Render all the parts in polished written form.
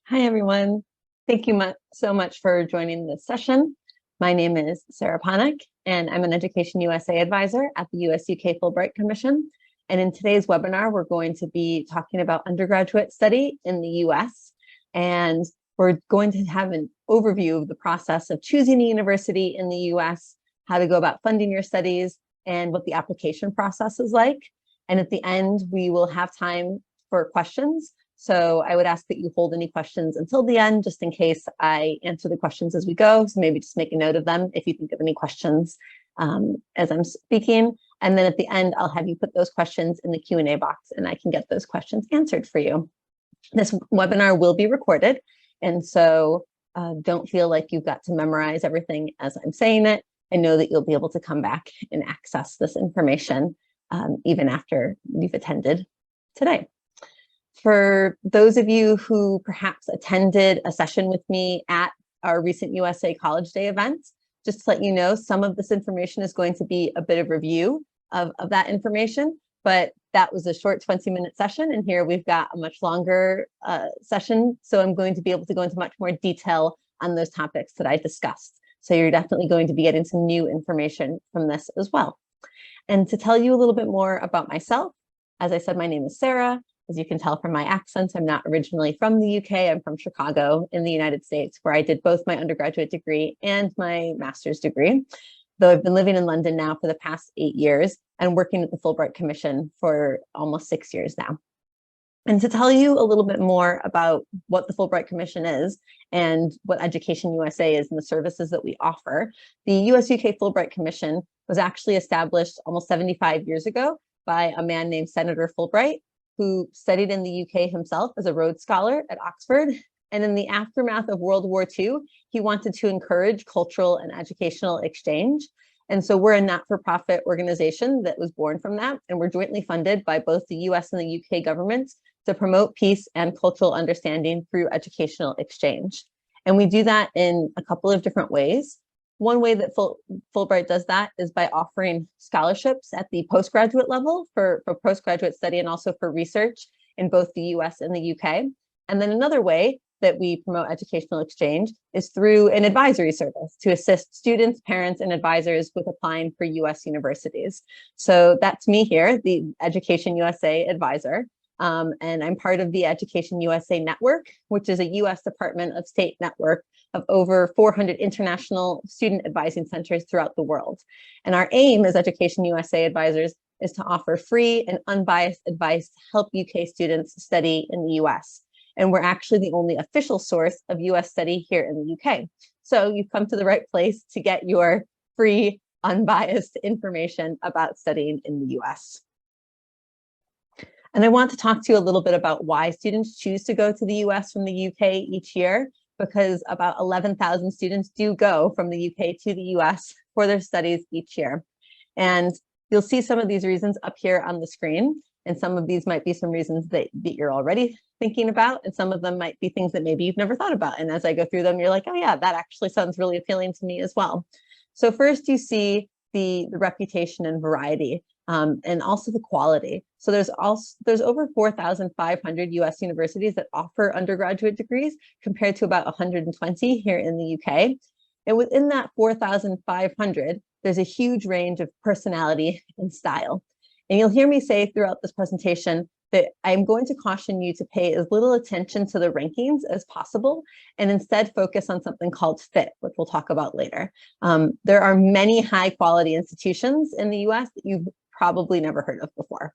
Hi, everyone. Thank you so much for joining this session. My name is Sarah Panik, and I'm an Education USA advisor at the US-UK Fulbright Commission. And in today's webinar, we're going to be talking about undergraduate study in the US. And we're going to have an overview of the process of choosing a university in the US, how to go about funding your studies, and what the application process is like. And at the end, we will have time for questions. So I would ask that you hold any questions until the end, just in case I answer the questions as we go. So maybe just make a note of them if you think of any questions as I'm speaking. And then at the end, I'll have you put those questions in the Q&A box and I can get those questions answered for you. This webinar will be recorded. And so don't feel like you've got to memorize everything as I'm saying it. I know that you'll be able to come back and access this information even after you've attended today. For those of you who perhaps attended a session with me at our recent USA College Day event, just to let you know, some of this information is going to be a bit of review of that information, but that was a short 20-minute session, and here we've got a much longer session, so I'm going to be able to go into much more detail on those topics that I discussed. So you're definitely going to be getting some new information from this as well. And to tell you a little bit more about myself, as I said, my name is Sarah. As you can tell from my accent, I'm not originally from the UK. I'm from Chicago in the United States, where I did both my undergraduate degree and my master's degree, though I've been living in London now for the past 8 years and working at the Fulbright Commission for almost 6 years now. And to tell you a little bit more about what the Fulbright Commission is and what Education USA is and the services that we offer, the US-UK Fulbright Commission was actually established almost 75 years ago by a man named Senator Fulbright, who studied in the UK himself as a Rhodes Scholar at Oxford. And in the aftermath of World War II, he wanted to encourage cultural and educational exchange. And so we're a not-for-profit organization that was born from that, and we're jointly funded by both the US and the UK governments to promote peace and cultural understanding through educational exchange. And we do that in a couple of different ways. One way that Fulbright does that is by offering scholarships at the postgraduate level for postgraduate study and also for research in both the US and the UK. And then another way that we promote educational exchange is through an advisory service to assist students, parents, and advisors with applying for US universities. So that's me here, the Education USA advisor. And I'm part of the Education USA network, which is a US Department of State network of over 400 international student advising centers throughout the world. And our aim as Education USA advisors is to offer free and unbiased advice to help UK students study in the US. And we're actually the only official source of US study here in the UK. So you've come to the right place to get your free, unbiased information about studying in the US. And I want to talk to you a little bit about why students choose to go to the US from the UK each year, because about 11,000 students do go from the UK to the US for their studies each year. And you'll see some of these reasons up here on the screen. And some of these might be some reasons that you're already thinking about. And some of them might be things that maybe you've never thought about. And as I go through them, you're like, oh yeah, that actually sounds really appealing to me as well. So first you see the reputation and variety. And also the quality. So there's over 4,500 US universities that offer undergraduate degrees compared to about 120 here in the UK. And within that 4,500, there's a huge range of personality and style. And you'll hear me say throughout this presentation that I'm going to caution you to pay as little attention to the rankings as possible and instead focus on something called fit, which we'll talk about later. There are many high quality institutions in the US that you've probably never heard of before.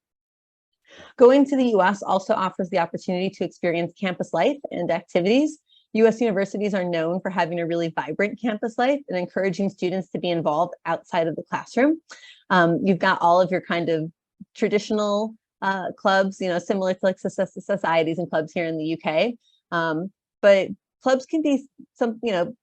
Going to the US also offers the opportunity to experience campus life and activities. US universities are known for having a really vibrant campus life and encouraging students to be involved outside of the classroom. You've got all of your kind of traditional clubs, similar to like societies and clubs here in the UK. But clubs can be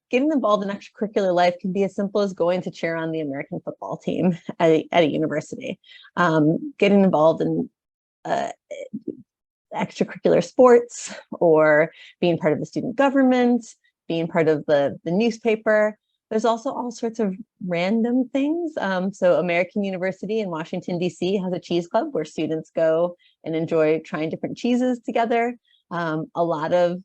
getting involved in extracurricular life can be as simple as going to cheer on the American football team at a university, getting involved in extracurricular sports, or being part of the student government, being part of the newspaper. There's also all sorts of random things. So American University in Washington, D.C. has a cheese club where students go and enjoy trying different cheeses together. A lot of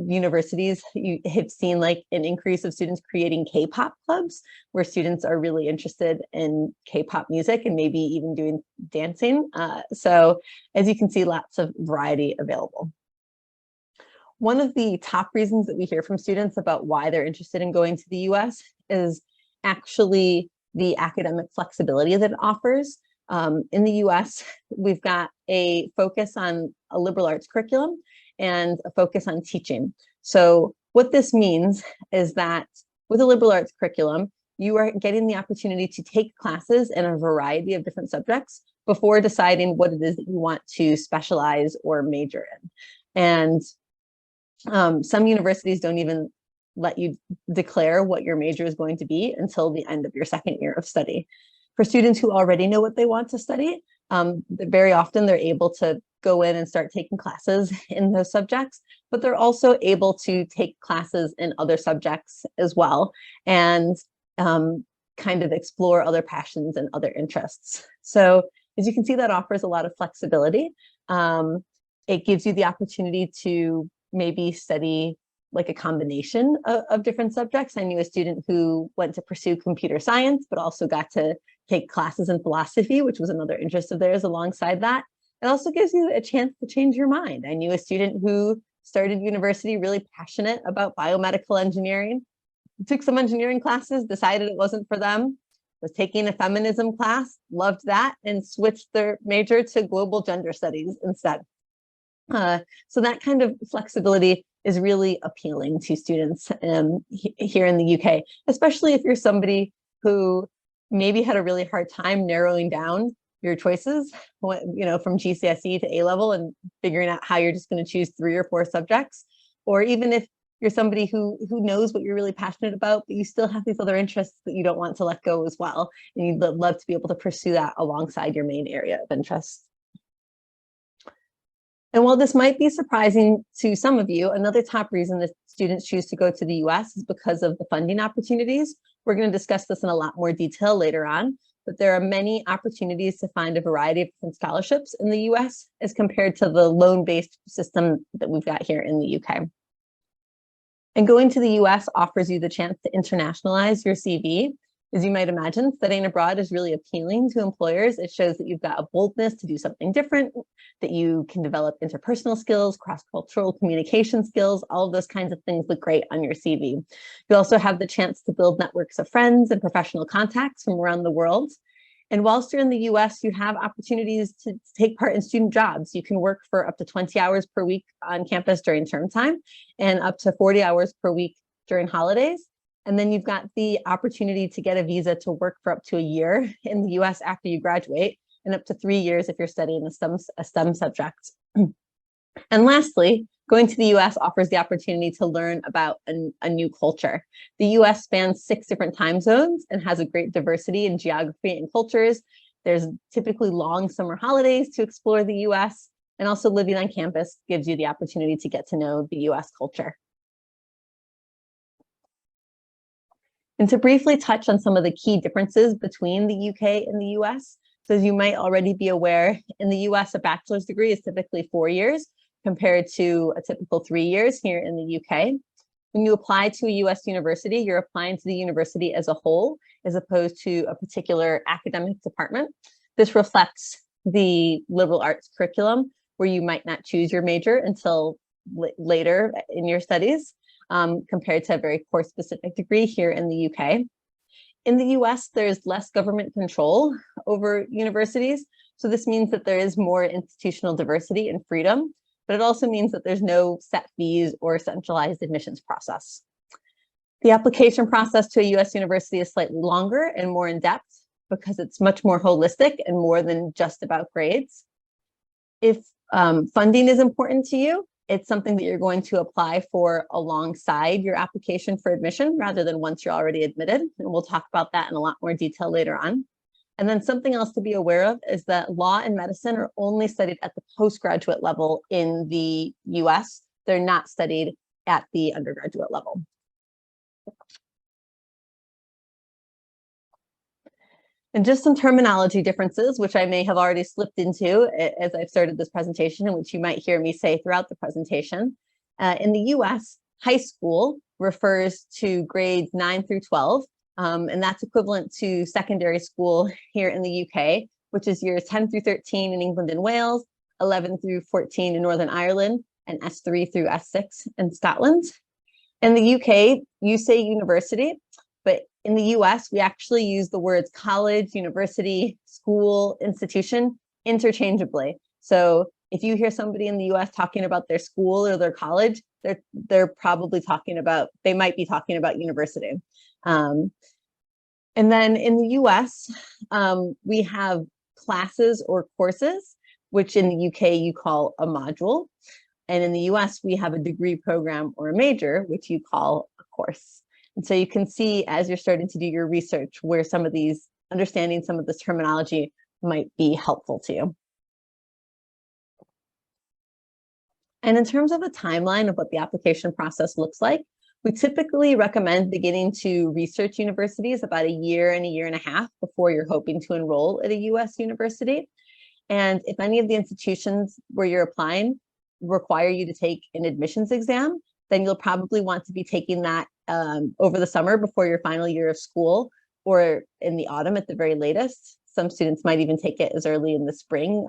universities, you have seen like an increase of students creating K-pop clubs, where students are really interested in K-pop music and maybe even doing dancing. So as you can see, lots of variety available. One of the top reasons that we hear from students about why they're interested in going to the US is actually the academic flexibility that it offers. In the US, we've got a focus on a liberal arts curriculum and a focus on teaching. So what this means is that with a liberal arts curriculum, you are getting the opportunity to take classes in a variety of different subjects before deciding what it is that you want to specialize or major in. And some universities don't even let you declare what your major is going to be until the end of your second year of study. For students who already know what they want to study, very often they're able to go in and start taking classes in those subjects, but they're also able to take classes in other subjects as well, and kind of explore other passions and other interests. So as you can see, that offers a lot of flexibility. It gives you the opportunity to maybe study like a combination of different subjects. I knew a student who went to pursue computer science, but also got to take classes in philosophy, which was another interest of theirs alongside that. It also gives you a chance to change your mind. I knew a student who started university really passionate about biomedical engineering, took some engineering classes, decided it wasn't for them, was taking a feminism class, loved that, and switched their major to global gender studies instead. So that kind of flexibility is really appealing to students here in the UK, especially if you're somebody who maybe had a really hard time narrowing down your choices, from GCSE to A-level and figuring out how you're just going to choose 3 or 4 subjects. Or even if you're somebody who knows what you're really passionate about, but you still have these other interests that you don't want to let go as well. And you'd love to be able to pursue that alongside your main area of interest. And while this might be surprising to some of you, another top reason that students choose to go to the US is because of the funding opportunities. We're going to discuss this in a lot more detail later on, but there are many opportunities to find a variety of different scholarships in the US as compared to the loan-based system that we've got here in the UK. And going to the US offers you the chance to internationalize your CV. As you might imagine, studying abroad is really appealing to employers. It shows that you've got a boldness to do something different, that you can develop interpersonal skills, cross-cultural communication skills, all of those kinds of things look great on your CV. You also have the chance to build networks of friends and professional contacts from around the world. And whilst you're in the US, you have opportunities to take part in student jobs. You can work for up to 20 hours per week on campus during term time and up to 40 hours per week during holidays. And then you've got the opportunity to get a visa to work for up to a year in the US after you graduate, and up to 3 years if you're studying a STEM subject. And lastly, going to the US offers the opportunity to learn about a new culture. The US spans 6 different time zones and has a great diversity in geography and cultures. There's typically long summer holidays to explore the US, and also living on campus gives you the opportunity to get to know the US culture. And to briefly touch on some of the key differences between the UK and the US. So as you might already be aware, in the US, a bachelor's degree is typically 4 years compared to a typical 3 years here in the UK. When you apply to a US university, you're applying to the university as a whole, as opposed to a particular academic department. This reflects the liberal arts curriculum, where you might not choose your major until later in your studies. Compared to a very course-specific degree here in the UK. In the US, there's less government control over universities. So this means that there is more institutional diversity and freedom, but it also means that there's no set fees or centralized admissions process. The application process to a US university is slightly longer and more in-depth because it's much more holistic and more than just about grades. If funding is important to you, it's something that you're going to apply for alongside your application for admission rather than once you're already admitted. And we'll talk about that in a lot more detail later on. And then something else to be aware of is that law and medicine are only studied at the postgraduate level in the US. They're not studied at the undergraduate level. And just some terminology differences, which I may have already slipped into as I've started this presentation, and which you might hear me say throughout the presentation. In the US, high school refers to grades 9 through 12, and that's equivalent to secondary school here in the UK, which is years 10 through 13 in England and Wales, 11 through 14 in Northern Ireland, and S3 through S6 in Scotland. In the UK, you say university, but in the US, we actually use the words college, university, school, institution interchangeably. So if you hear somebody in the US talking about their school or their college, they're probably talking about, they might be talking about university. And then in the US, we have classes or courses, which in the UK you call a module. And in the US, we have a degree program or a major, which you call a course. And so you can see as you're starting to do your research where some of these, understanding some of this terminology might be helpful to you. And in terms of a timeline of what the application process looks like, we typically recommend beginning to research universities about a year and a half before you're hoping to enroll at a US university. And if any of the institutions where you're applying require you to take an admissions exam, then you'll probably want to be taking that over the summer before your final year of school, or in the autumn at the very latest. Some students might even take it as early in the spring,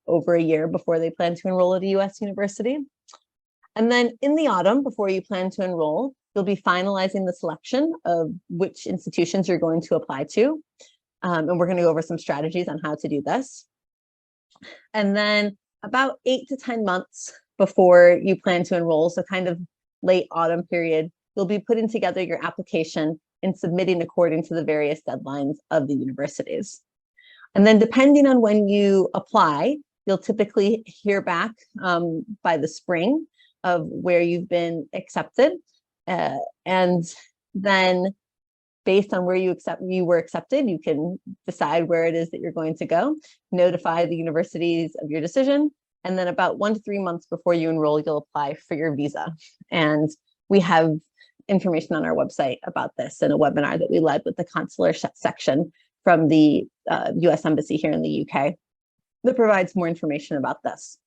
over a year before they plan to enroll at a US university. And then in the autumn, before you plan to enroll, you'll be finalizing the selection of which institutions you're going to apply to. And we're going to go over some strategies on how to do this. And then about 8 to 10 months before you plan to enroll, so kind of late autumn period, you'll be putting together your application and submitting according to the various deadlines of the universities. And then depending on when you apply, you'll typically hear back by the spring of where you've been accepted. And then based on where you were accepted, you can decide where it is that you're going to go, notify the universities of your decision, and then about 1 to 3 months before you enroll, you'll apply for your visa. And we have information on our website about this in a webinar that we led with the consular section from the US Embassy here in the UK that provides more information about this.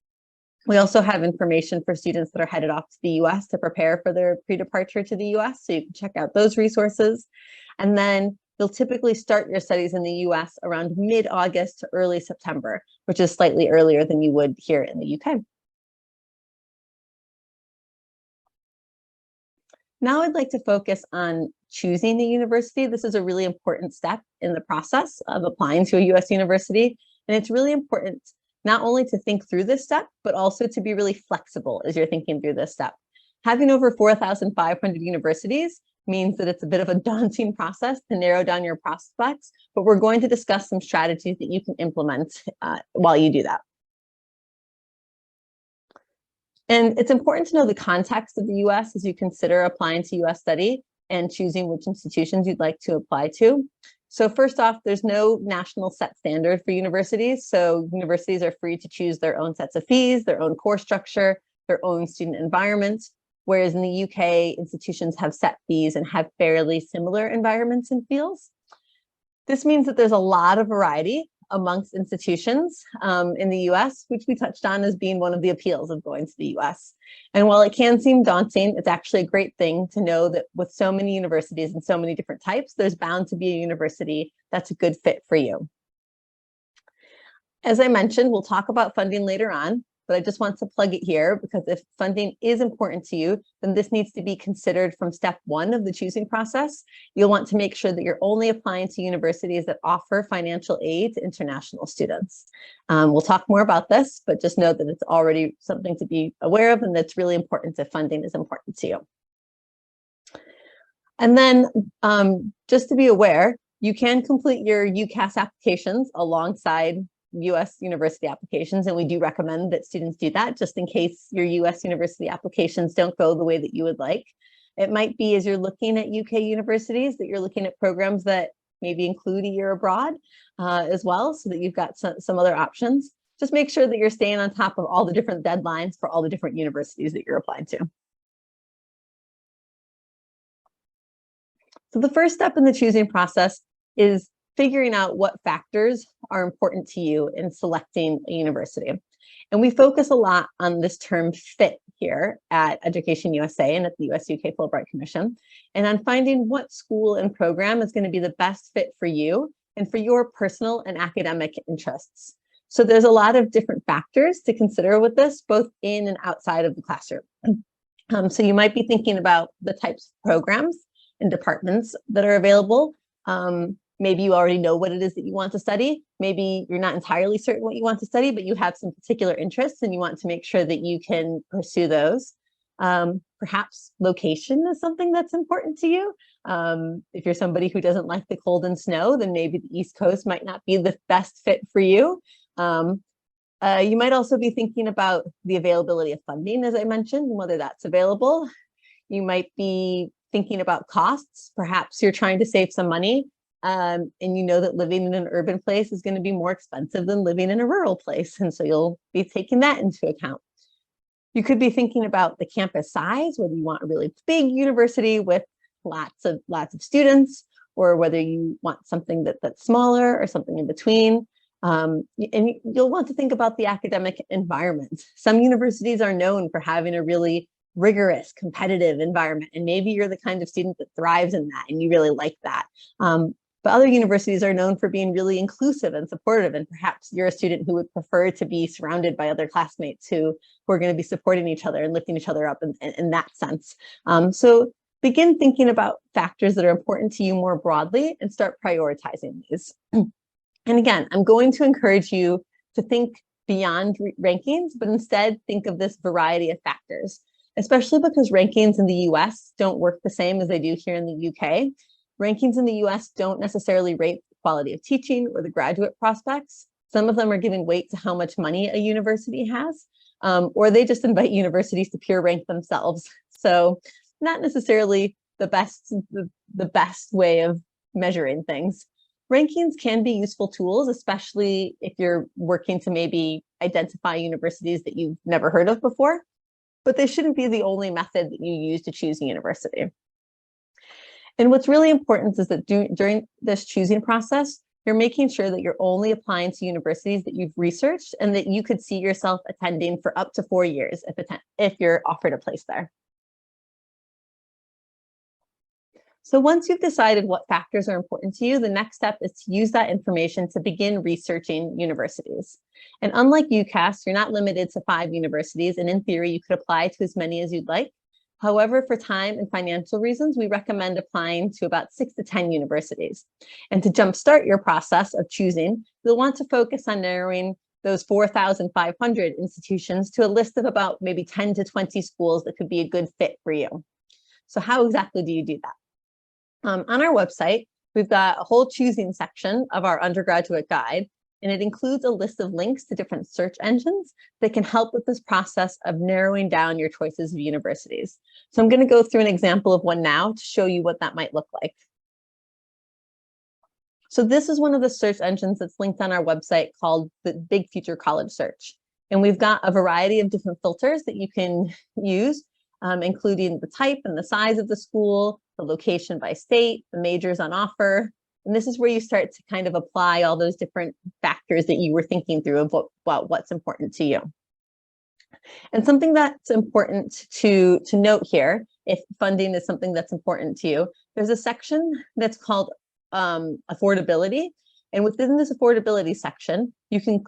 We also have information for students that are headed off to the US to prepare for their pre-departure to the US, so you can check out those resources. And then you'll typically start your studies in the US around mid-August to early September, which is slightly earlier than you would here in the UK. Now I'd like to focus on choosing a university. This is a really important step in the process of applying to a US university. And it's really important not only to think through this step, but also to be really flexible as you're thinking through this step. Having over 4,500 universities means that it's a bit of a daunting process to narrow down your prospects, but we're going to discuss some strategies that you can implement while you do that. And it's important to know the context of the US as you consider applying to US study and choosing which institutions you'd like to apply to. So first off, there's no national set standard for universities. So universities are free to choose their own sets of fees, their own course structure, their own student environments. Whereas in the UK, institutions have set fees and have fairly similar environments and feels. This means that there's a lot of variety amongst institutions in the US, which we touched on as being one of the appeals of going to the US. And while it can seem daunting, it's actually a great thing to know that with so many universities and so many different types, there's bound to be a university that's a good fit for you. As I mentioned, we'll talk about funding later on, but I just want to plug it here because if funding is important to you, then this needs to be considered from step 1 of the choosing process. You'll want to make sure that you're only applying to universities that offer financial aid to international students. We'll talk more about this, but just know that it's already something to be aware of and that's really important if funding is important to you. And then just to be aware, you can complete your UCAS applications alongside US university applications, and we do recommend that students do that just in case your US university applications don't go the way that you would like. It might be as you're looking at UK universities that you're looking at programs that maybe include a year abroad as well, so that you've got some other options. Just make sure that you're staying on top of all the different deadlines for all the different universities that you're applying to. So the first step in the choosing process is figuring out what factors are important to you in selecting a university. And we focus a lot on this term fit here at Education USA and at the US-UK Fulbright Commission, and on finding what school and program is going to be the best fit for you and for your personal and academic interests. So there's a lot of different factors to consider with this, both in and outside of the classroom. So you might be thinking about the types of programs and departments that are available. Maybe you already know what it is that you want to study. Maybe you're not entirely certain what you want to study, but you have some particular interests and you want to make sure that you can pursue those. Perhaps location is something that's important to you. If you're somebody who doesn't like the cold and snow, then maybe the East Coast might not be the best fit for you. You might also be thinking about the availability of funding, as I mentioned, and whether that's available. You might be thinking about costs. Perhaps you're trying to save some money, and you know that living in an urban place is going to be more expensive than living in a rural place, and so you'll be taking that into account. You could be thinking about the campus size, whether you want a really big university with lots of students, or whether you want something that's smaller or something in between. And you'll want to think about the academic environment. Some universities are known for having a really rigorous, competitive environment, and maybe you're the kind of student that thrives in that and you really like that. But other universities are known for being really inclusive and supportive, and perhaps you're a student who would prefer to be surrounded by other classmates who are going to be supporting each other and lifting each other up in that sense. So begin thinking about factors that are important to you more broadly and start prioritizing these. And again, I'm going to encourage you to think beyond rankings, but instead think of this variety of factors, especially because rankings in the US don't work the same as they do here in the UK. Rankings in the US don't necessarily rate the quality of teaching or the graduate prospects. Some of them are giving weight to how much money a university has, or they just invite universities to peer rank themselves. So not necessarily the best way of measuring things. Rankings can be useful tools, especially if you're working to maybe identify universities that you've never heard of before, but they shouldn't be the only method that you use to choose a university. And what's really important is that during this choosing process, you're making sure that you're only applying to universities that you've researched and that you could see yourself attending for up to 4 years if you're offered a place there. So once you've decided what factors are important to you, the next step is to use that information to begin researching universities. And unlike UCAS, you're not limited to 5 universities, and in theory, you could apply to as many as you'd like. However, for time and financial reasons, we recommend applying to about 6 to 10 universities. And to jumpstart your process of choosing, you'll want to focus on narrowing those 4,500 institutions to a list of about maybe 10 to 20 schools that could be a good fit for you. So how exactly do you do that? On our website, we've got a whole choosing section of our undergraduate guide, and it includes a list of links to different search engines that can help with this process of narrowing down your choices of universities. So I'm going to go through an example of one now to show you what that might look like. So this is one of the search engines that's linked on our website called the Big Future College Search. And we've got a variety of different filters that you can use, including the type and the size of the school, the location by state, the majors on offer. And this is where you start to kind of apply all those different factors that you were thinking through of what's important to you. And something that's important to note here, if funding is something that's important to you, there's a section that's called affordability. And within this affordability section, you can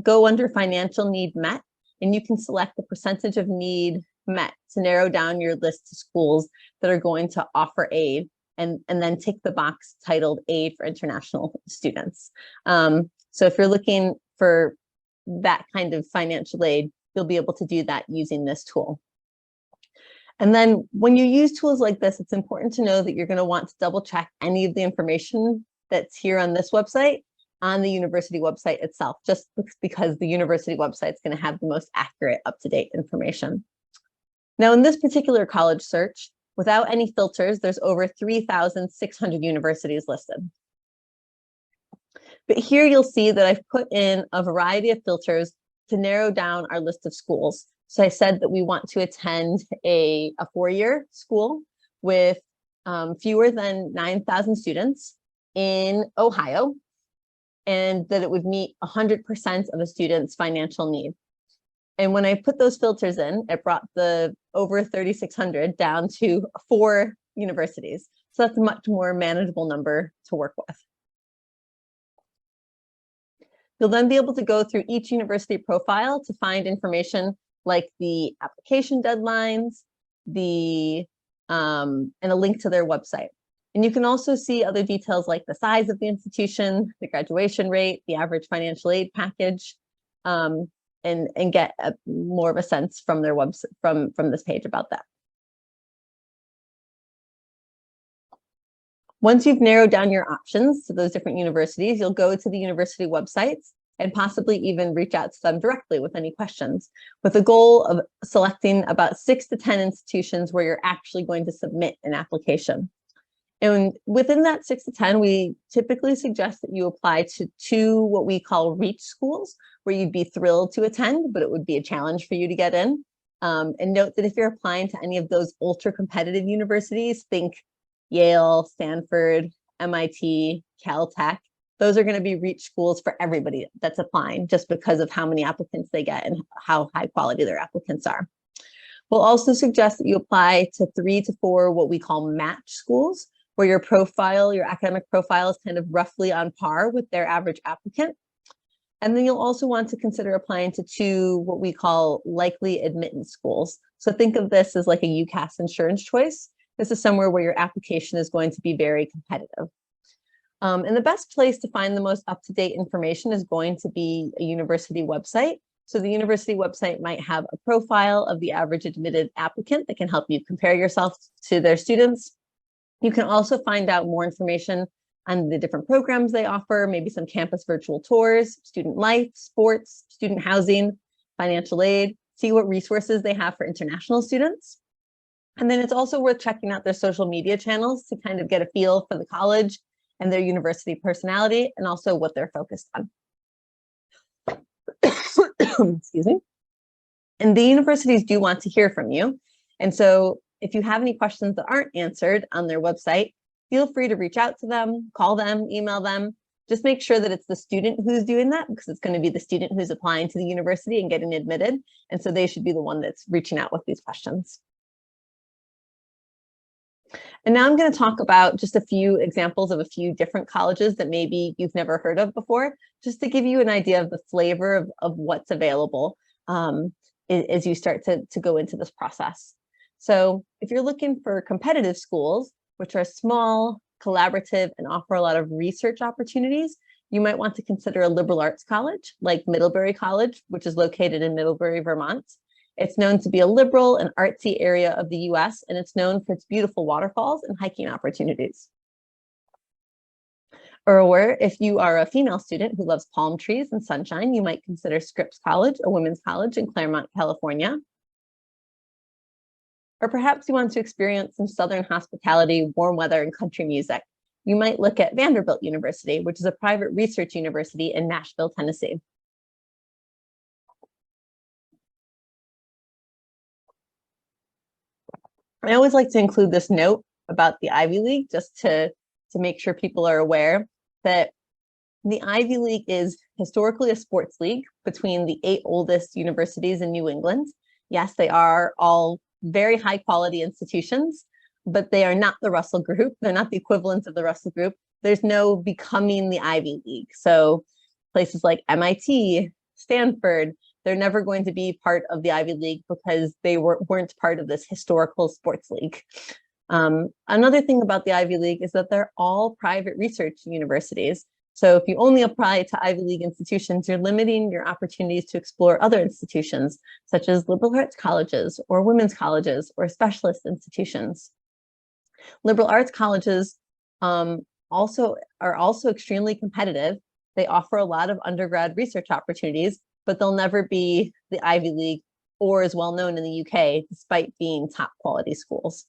go under financial need met, and you can select the percentage of need met to narrow down your list to schools that are going to offer aid, and then tick the box titled aid for international students. So if you're looking for that kind of financial aid, you'll be able to do that using this tool. And then when you use tools like this, it's important to know that you're going to want to double check any of the information that's here on this website on the university website itself, just because the university website is going to have the most accurate, up-to-date information. Now, in this particular college search, without any filters, there's over 3,600 universities listed. But here you'll see that I've put in a variety of filters to narrow down our list of schools. So I said that we want to attend a 4-year school with fewer than 9,000 students in Ohio, and that it would meet 100% of a student's financial need. And when I put those filters in, it brought the over 3,600 down to 4 universities. So that's a much more manageable number to work with. You'll then be able to go through each university profile to find information like the application deadlines, and a link to their website. And you can also see other details like the size of the institution, the graduation rate, the average financial aid package, and get more of a sense from their website, from this page about that. Once you've narrowed down your options to those different universities, you'll go to the university websites and possibly even reach out to them directly with any questions, with the goal of selecting about 6 to 10 institutions where you're actually going to submit an application. And within that 6 to 10, we typically suggest that you apply to 2 what we call reach schools, where you'd be thrilled to attend, but it would be a challenge for you to get in. And note that if you're applying to any of those ultra competitive universities, think Yale, Stanford, MIT, Caltech, those are going to be reach schools for everybody that's applying, just because of how many applicants they get and how high quality their applicants are. We'll also suggest that you apply to 3 to 4 what we call match schools, where your profile, your academic profile is kind of roughly on par with their average applicant. And then you'll also want to consider applying to 2 what we call likely admittance schools. So think of this as like a UCAS insurance choice. This is somewhere where your application is going to be very competitive. And the best place to find the most up-to-date information is going to be a university website. So the university website might have a profile of the average admitted applicant that can help you compare yourself to their students. You can also find out more information on the different programs they offer, maybe some campus virtual tours, student life, sports, student housing, financial aid, see what resources they have for international students. And then it's also worth checking out their social media channels to kind of get a feel for the college and their university personality, and also what they're focused on. Excuse me. And the universities do want to hear from you. And so if you have any questions that aren't answered on their website, feel free to reach out to them, call them, email them. Just make sure that it's the student who's doing that, because it's going to be the student who's applying to the university and getting admitted. And so they should be the one that's reaching out with these questions. And now I'm going to talk about just a few examples of a few different colleges that maybe you've never heard of before, just to give you an idea of the flavor of what's available as you start to go into this process. So if you're looking for competitive schools, which are small, collaborative, and offer a lot of research opportunities, you might want to consider a liberal arts college like Middlebury College, which is located in Middlebury, Vermont. It's known to be a liberal and artsy area of the US, and it's known for its beautiful waterfalls and hiking opportunities. Or if you are a female student who loves palm trees and sunshine, you might consider Scripps College, a women's college in Claremont, California. Or perhaps you want to experience some Southern hospitality, warm weather, and country music. You might look at Vanderbilt University, which is a private research university in Nashville, Tennessee. I always like to include this note about the Ivy League, just to make sure people are aware that the Ivy League is historically a sports league between the 8 oldest universities in New England. Yes, they are all very high quality institutions, but they are not the Russell Group. They're not the equivalent of the Russell Group. There's no becoming the Ivy League. So places like MIT, Stanford, they're never going to be part of the Ivy League because they weren't part of this historical sports league. Another thing about the Ivy League is that they're all private research universities. So if you only apply to Ivy League institutions, you're limiting your opportunities to explore other institutions, such as liberal arts colleges or women's colleges or specialist institutions. Liberal arts colleges are also extremely competitive. They offer a lot of undergrad research opportunities, but they'll never be the Ivy League or as well known in the UK, despite being top quality schools.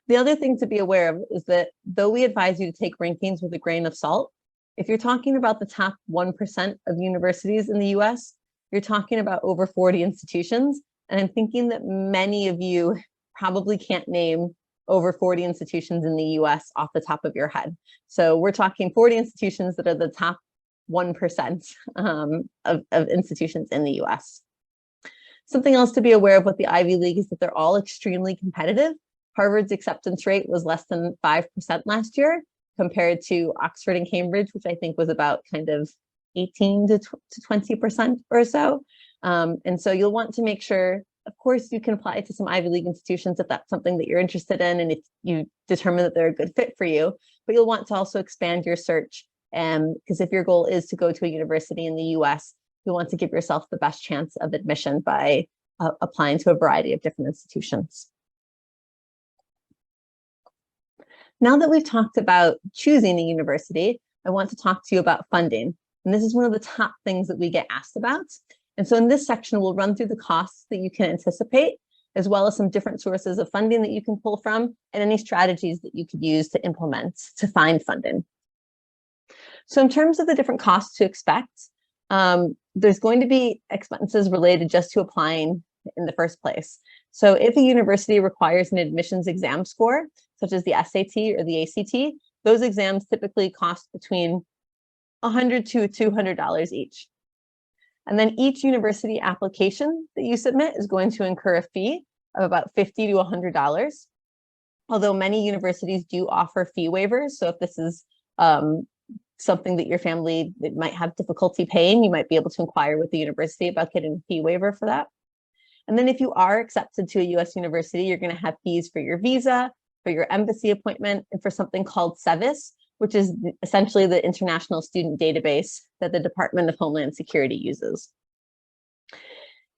The other thing to be aware of is that though we advise you to take rankings with a grain of salt, if you're talking about the top 1% of universities in the US, you're talking about over 40 institutions. And I'm thinking that many of you probably can't name over 40 institutions in the US off the top of your head. So we're talking 40 institutions that are the top 1% of institutions in the US. Something else to be aware of with the Ivy League is that they're all extremely competitive. Harvard's acceptance rate was less than 5% last year, compared to Oxford and Cambridge, which I think was about kind of 18 to 20% or so. And so you'll want to make sure, of course, you can apply to some Ivy League institutions if that's something that you're interested in and if you determine that they're a good fit for you, but you'll want to also expand your search. Because if your goal is to go to a university in the US, you'll want to give yourself the best chance of admission by applying to a variety of different institutions. Now that we've talked about choosing a university, I want to talk to you about funding. And this is one of the top things that we get asked about. And so in this section, we'll run through the costs that you can anticipate, as well as some different sources of funding that you can pull from, and any strategies that you could use to implement to find funding. So in terms of the different costs to expect, there's going to be expenses related just to applying in the first place. So if a university requires an admissions exam score, such as the SAT or the ACT, those exams typically cost between $100 to $200 each. And then each university application that you submit is going to incur a fee of about $50 to $100. Although many universities do offer fee waivers. So if this is something that your family might have difficulty paying, you might be able to inquire with the university about getting a fee waiver for that. And then if you are accepted to a US university, you're going to have fees for your visa, for your embassy appointment, and for something called SEVIS, which is essentially the international student database that the Department of Homeland Security uses.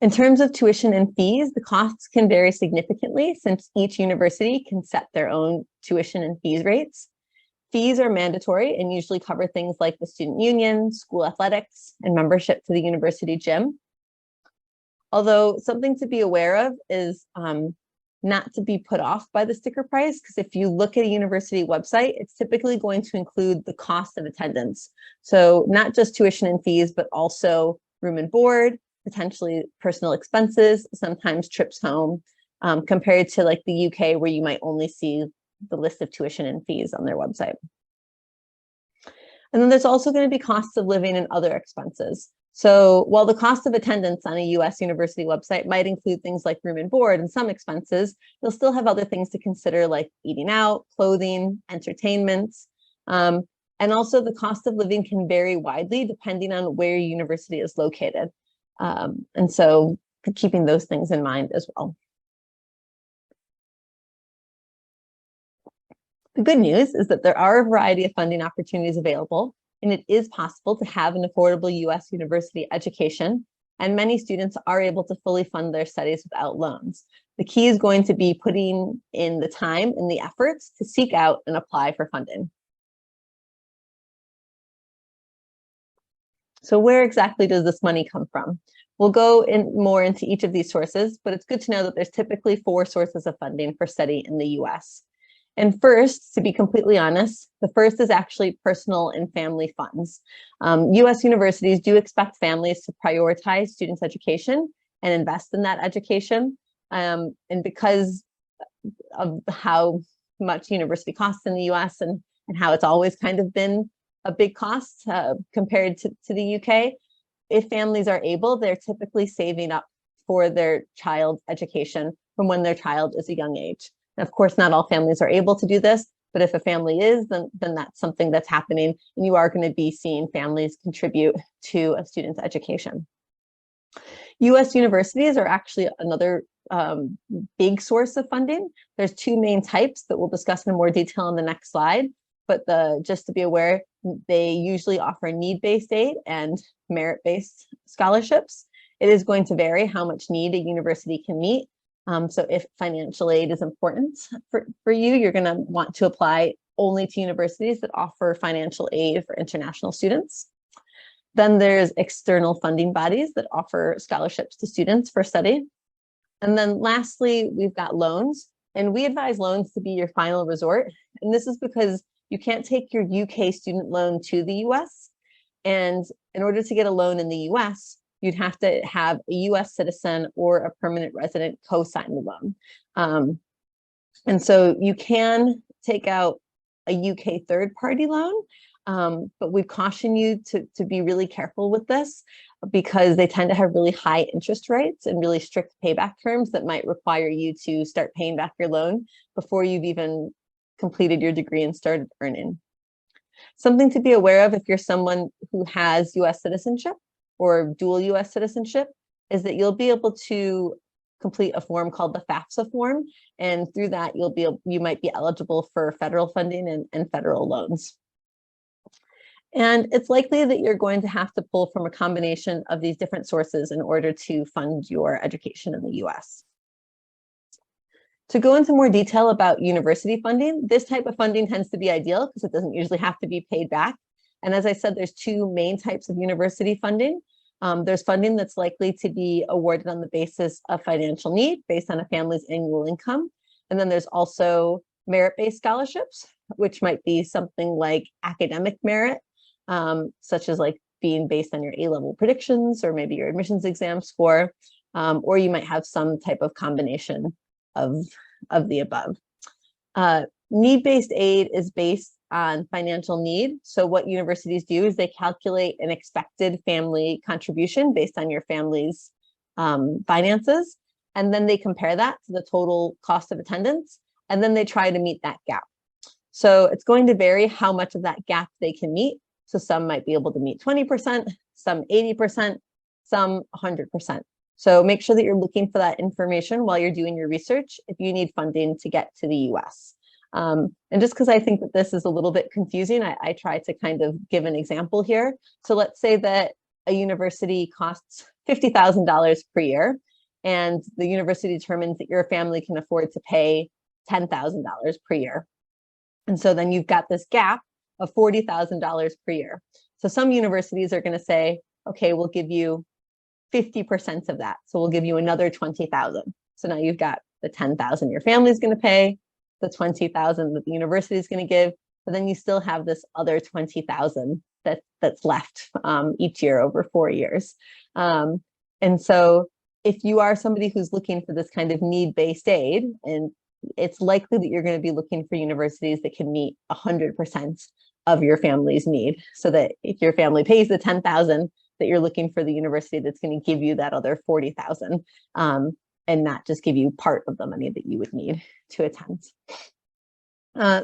In terms of tuition and fees, the costs can vary significantly since each university can set their own tuition and fees rates. Fees are mandatory and usually cover things like the student union, school athletics, and membership to the university gym. Although something to be aware of is not to be put off by the sticker price, because if you look at a university website, it's typically going to include the cost of attendance. So not just tuition and fees, but also room and board, potentially personal expenses, sometimes trips home, compared to like the UK, where you might only see the list of tuition and fees on their website. And then there's also going to be costs of living and other expenses. So while the cost of attendance on a US university website might include things like room and board and some expenses, you'll still have other things to consider like eating out, clothing, entertainment, and also the cost of living can vary widely depending on where your university is located. And so keeping those things in mind as well. The good news is that there are a variety of funding opportunities available, and it is possible to have an affordable US university education, and many students are able to fully fund their studies without loans. The key is going to be putting in the time and the efforts to seek out and apply for funding. So where exactly does this money come from? We'll go more into each of these sources, but it's good to know that there's typically 4 sources of funding for study in the US. And first, to be completely honest, the first is actually personal and family funds. US universities do expect families to prioritize students' education and invest in that education. And because of how much university costs in the US and how it's always kind of been a big cost compared to the UK, if families are able, they're typically saving up for their child's education from when their child is a young age. Of course, not all families are able to do this, but if a family is, then that's something that's happening, and you are going to be seeing families contribute to a student's education. US universities are actually another big source of funding. There's 2 main types that we'll discuss in more detail on the next slide, but just to be aware, they usually offer need-based aid and merit-based scholarships. It is going to vary how much need a university can meet. So if financial aid is important for you, you're going to want to apply only to universities that offer financial aid for international students. Then there's external funding bodies that offer scholarships to students for study. And then lastly, we've got loans, and we advise loans to be your final resort. And this is because you can't take your UK student loan to the US. And in order to get a loan in the US, you'd have to have a US citizen or a permanent resident co-sign the loan. And so you can take out a UK third-party loan, but we caution you to be really careful with this because they tend to have really high interest rates and really strict payback terms that might require you to start paying back your loan before you've even completed your degree and started earning. Something to be aware of if you're someone who has US citizenship or dual US citizenship is that you'll be able to complete a form called the FAFSA form, and through that you might be eligible for federal funding and federal loans. And it's likely that you're going to have to pull from a combination of these different sources in order to fund your education in the US. To go into more detail about university funding, this type of funding tends to be ideal because it doesn't usually have to be paid back. And as I said, there's two main types of university funding. There's funding that's likely to be awarded on the basis of financial need based on a family's annual income. And then there's also merit-based scholarships, which might be something like academic merit, such as like being based on your A-level predictions or maybe your admissions exam score, or you might have some type of combination of the above. Need-based aid is based on financial need. So what universities do is they calculate an expected family contribution based on your family's finances, and then they compare that to the total cost of attendance, and then they try to meet that gap. So it's going to vary how much of that gap they can meet. So some might be able to meet 20%, some 80%, some 100%. So make sure that you're looking for that information while you're doing your research if you need funding to get to the US. And just because I think that this is a little bit confusing, I try to kind of give an example here. So let's say that a university costs $50,000 per year, and the university determines that your family can afford to pay $10,000 per year. And so then you've got this gap of $40,000 per year. So some universities are going to say, okay, we'll give you 50% of that. So we'll give you another 20,000. So now you've got the 10,000 your family's going to pay, the 20,000 that the university is going to give, but then you still have this other 20,000 that's left each year over 4 years. And so if you are somebody who's looking for this kind of need-based aid, and it's likely that you're going to be looking for universities that can meet 100% of your family's need, so that if your family pays the 10,000, that you're looking for the university that's going to give you that other 40,000, and not just give you part of the money that you would need to attend.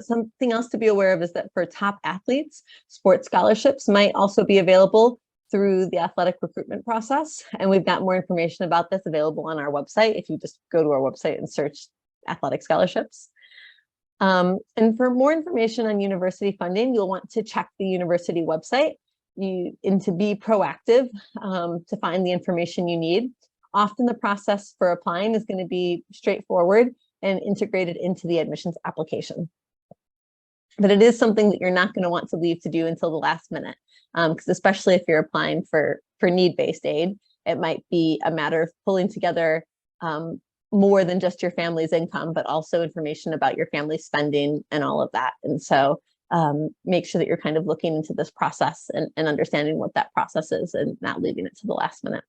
Something else to be aware of is that for top athletes, sports scholarships might also be available through the athletic recruitment process. And we've got more information about this available on our website if you just go to our website and search athletic scholarships. And for more information on university funding, you'll want to check the university website and to be proactive to find the information you need. Often the process for applying is going to be straightforward and integrated into the admissions application. But it is something that you're not going to want to leave to do until the last minute, because especially if you're applying for need-based aid, it might be a matter of pulling together more than just your family's income, but also information about your family's spending and all of that. And so make sure that you're kind of looking into this process and understanding what that process is and not leaving it to the last minute.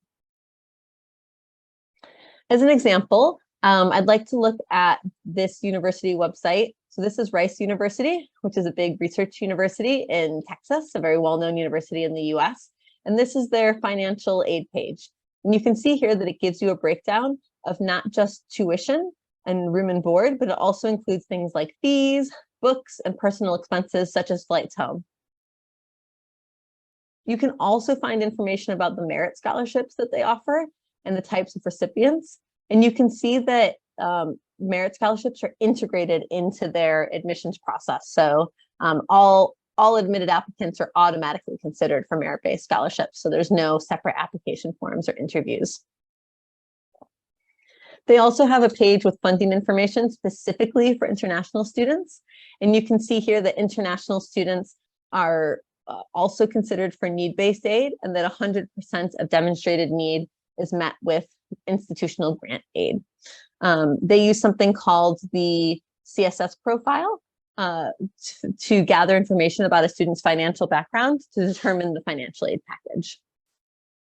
As an example, I'd like to look at this university website. So this is Rice University, which is a big research university in Texas, a very well-known university in the US. And this is their financial aid page. And you can see here that it gives you a breakdown of not just tuition and room and board, but it also includes things like fees, books, and personal expenses such as flights home. You can also find information about the merit scholarships that they offer and the types of recipients. And you can see that merit scholarships are integrated into their admissions process. So all admitted applicants are automatically considered for merit-based scholarships. So there's no separate application forms or interviews. They also have a page with funding information specifically for international students. And you can see here that international students are also considered for need-based aid, and that 100% of demonstrated need is met with institutional grant aid. They use something called the CSS profile to gather information about a student's financial background to determine the financial aid package.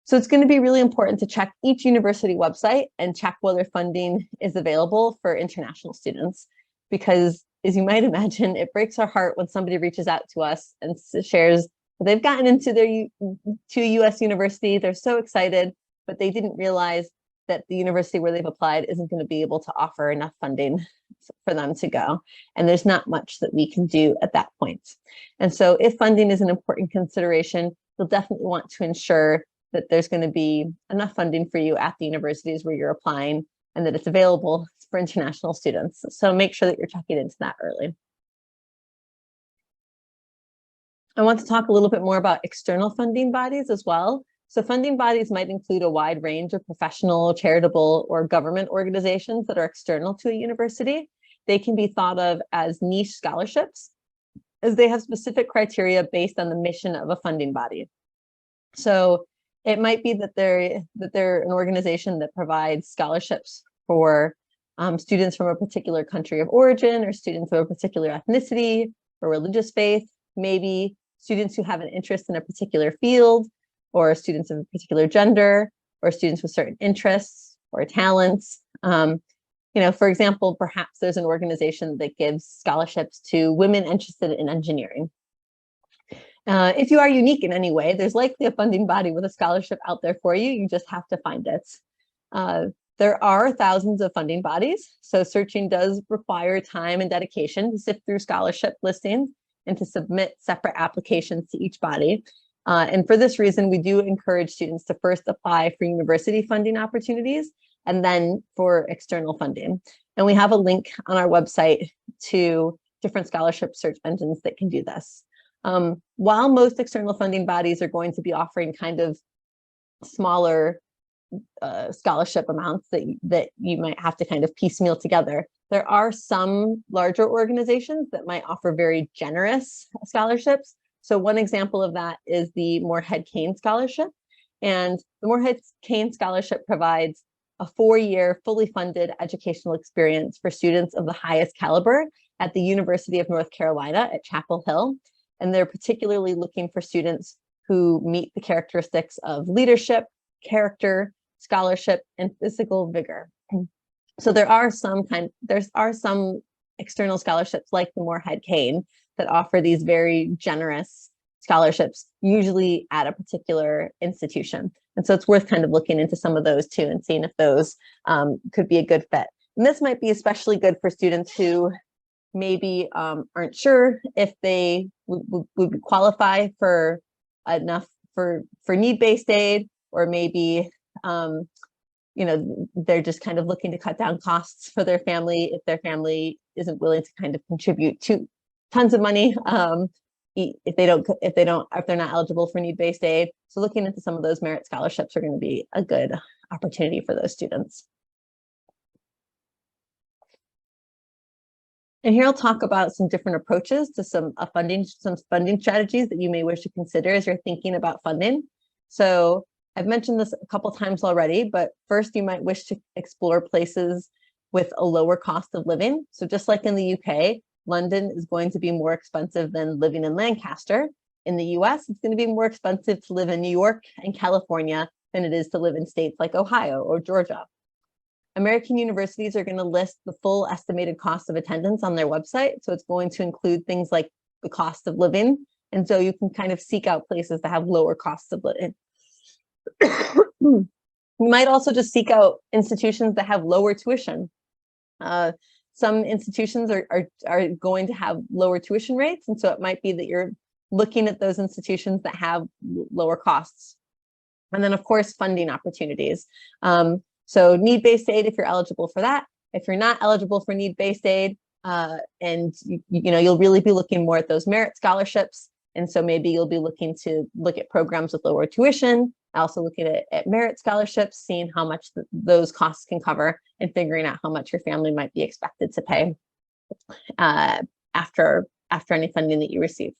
So it's going to be really important to check each university website and check whether funding is available for international students, because as you might imagine, it breaks our heart when somebody reaches out to us and shares that they've gotten into to a US university. They're so excited, but they didn't realize that the university where they've applied isn't going to be able to offer enough funding for them to go. And there's not much that we can do at that point. And so if funding is an important consideration, you'll definitely want to ensure that there's going to be enough funding for you at the universities where you're applying and that it's available for international students. So make sure that you're checking into that early. I want to talk a little bit more about external funding bodies as well. So funding bodies might include a wide range of professional, charitable, or government organizations that are external to a university. They can be thought of as niche scholarships, as they have specific criteria based on the mission of a funding body. So it might be that they're an organization that provides scholarships for students from a particular country of origin, or students of a particular ethnicity or religious faith, maybe students who have an interest in a particular field, or students of a particular gender, or students with certain interests or talents. For example, perhaps there's an organization that gives scholarships to women interested in engineering. If you are unique in any way, there's likely a funding body with a scholarship out there for you. You just have to find it. There are thousands of funding bodies, so searching does require time and dedication to sift through scholarship listings and to submit separate applications to each body. And for this reason, we do encourage students to first apply for university funding opportunities and then for external funding. And we have a link on our website to different scholarship search engines that can do this. While most external funding bodies are going to be offering kind of smaller scholarship amounts that you might have to kind of piecemeal together, there are some larger organizations that might offer very generous scholarships. So one example of that is the Morehead-Cain Scholarship. And the Morehead-Cain Scholarship provides a 4-year fully funded educational experience for students of the highest caliber at the University of North Carolina at Chapel Hill. And they're particularly looking for students who meet the characteristics of leadership, character, scholarship, and physical vigor. So there are some external scholarships like the Morehead-Cain that offer these very generous scholarships, usually at a particular institution. And so it's worth kind of looking into some of those too and seeing if those could be a good fit. And this might be especially good for students who maybe aren't sure if they would qualify for enough for need-based aid, or maybe they're just kind of looking to cut down costs for their family if their family isn't willing to kind of contribute to tons of money if they're not eligible for need-based aid. So looking into some of those merit scholarships are going to be a good opportunity for those students. And here I'll talk about some different approaches to some funding strategies that you may wish to consider as you're thinking about funding. So I've mentioned this a couple times already, but first you might wish to explore places with a lower cost of living. So just like in the UK, London is going to be more expensive than living in Lancaster. In the US, it's going to be more expensive to live in New York and California than it is to live in states like Ohio or Georgia. American universities are going to list the full estimated cost of attendance on their website. So it's going to include things like the cost of living. And so you can kind of seek out places that have lower costs of living. You might also just seek out institutions that have lower tuition. Some institutions are going to have lower tuition rates. And so it might be that you're looking at those institutions that have lower costs. And then, of course, funding opportunities. So need-based aid, if you're eligible for that. If you're not eligible for need-based aid, and you'll really be looking more at those merit scholarships. And so maybe you'll be looking to look at programs with lower tuition, also looking at merit scholarships, seeing how much those costs can cover, and figuring out how much your family might be expected to pay after any funding that you receive.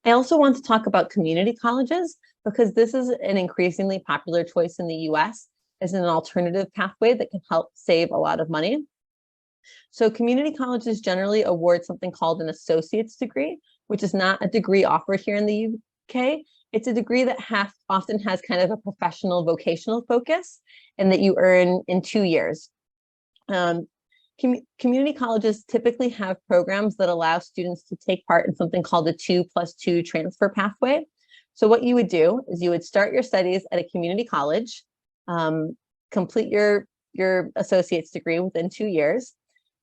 I also want to talk about community colleges, because this is an increasingly popular choice in the US as an alternative pathway that can help save a lot of money. So community colleges generally award something called an associate's degree, which is not a degree offered here in the UK. It's a degree that often has kind of a professional vocational focus, and that you earn in 2 years. Community colleges typically have programs that allow students to take part in something called a 2+2 transfer pathway. So what you would do is you would start your studies at a community college, complete your associate's degree within 2 years.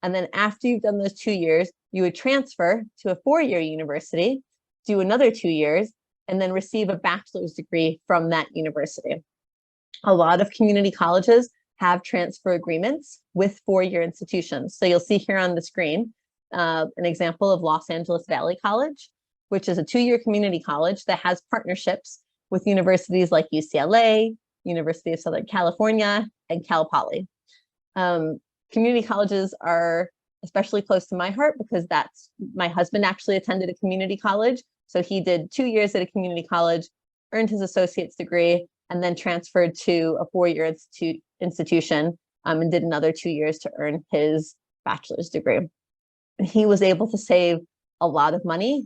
And then after you've done those 2 years, you would transfer to a 4-year university, do another 2 years, and then receive a bachelor's degree from that university. A lot of community colleges have transfer agreements with 4-year institutions. So you'll see here on the screen an example of Los Angeles Valley College, which is a 2-year community college that has partnerships with universities like UCLA, University of Southern California, and Cal Poly. Community colleges are especially close to my heart because my husband actually attended a community college. So he did 2 years at a community college, earned his associate's degree, and then transferred to a 4-year institution and did another 2 years to earn his bachelor's degree. He was able to save a lot of money.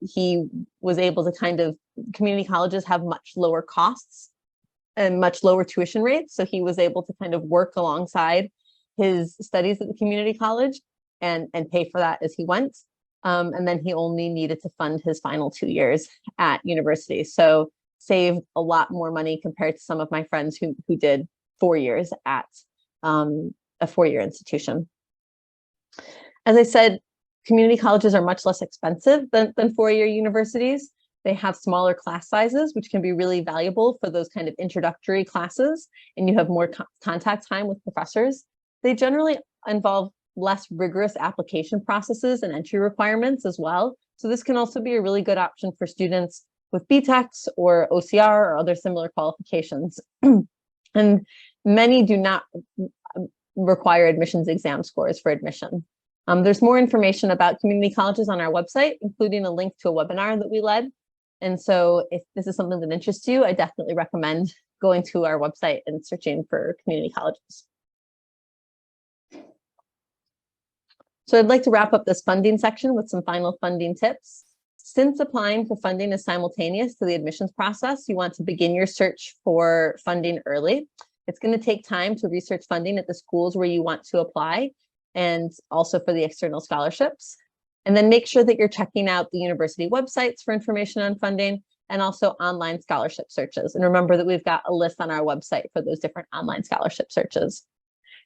He was able to community colleges have much lower costs and much lower tuition rates. So he was able to kind of work alongside his studies at the community college and pay for that as he went. And then he only needed to fund his final 2 years at university. So saved a lot more money compared to some of my friends who did 4 years at a 4-year institution. As I said, community colleges are much less expensive than 4-year universities. They have smaller class sizes, which can be really valuable for those kind of introductory classes, and you have more contact time with professors. They generally involve less rigorous application processes and entry requirements as well. So this can also be a really good option for students with BTECs or OCR or other similar qualifications. And many do not require admissions exam scores for admission. There's more information about community colleges on our website, including a link to a webinar that we led. And so if this is something that interests you, I definitely recommend going to our website and searching for community colleges. So I'd like to wrap up this funding section with some final funding tips. Since applying for funding is simultaneous to the admissions process, you want to begin your search for funding early. It's going to take time to research funding at the schools where you want to apply and also for the external scholarships. And then make sure that you're checking out the university websites for information on funding and also online scholarship searches. And remember that we've got a list on our website for those different online scholarship searches.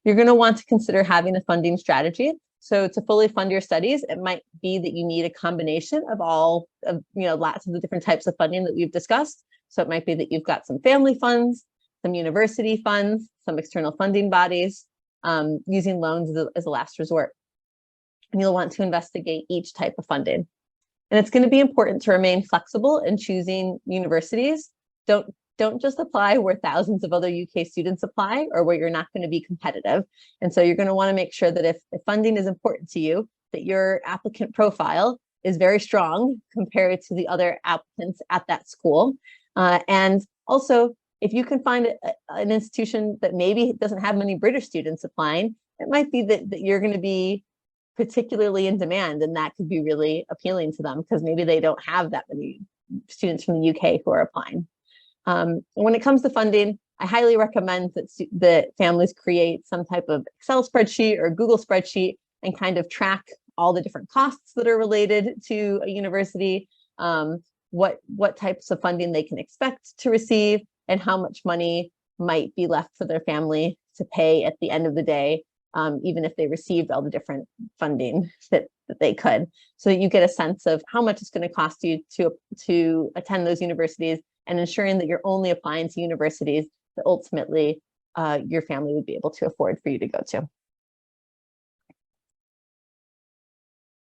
You're going to want to consider having a funding strategy. So to fully fund your studies, it might be that you need a combination of lots of the different types of funding that we've discussed. So it might be that you've got some family funds, some university funds, some external funding bodies, using loans as a last resort. And you'll want to investigate each type of funding. And it's going to be important to remain flexible in choosing universities. Don't just apply where thousands of other UK students apply or where you're not going to be competitive. And so you're going to want to make sure that if funding is important to you, that your applicant profile is very strong compared to the other applicants at that school. And also, if you can find an institution that maybe doesn't have many British students applying, it might be that you're going to be particularly in demand, and that could be really appealing to them because maybe they don't have that many students from the UK who are applying. When it comes to funding, I highly recommend that families create some type of Excel spreadsheet or Google spreadsheet and kind of track all the different costs that are related to a university, what types of funding they can expect to receive, and how much money might be left for their family to pay at the end of the day, even if they received all the different funding that they could. So that you get a sense of how much it's going to cost you to attend those universities, and ensuring that you're only applying to universities that ultimately your family would be able to afford for you to go to.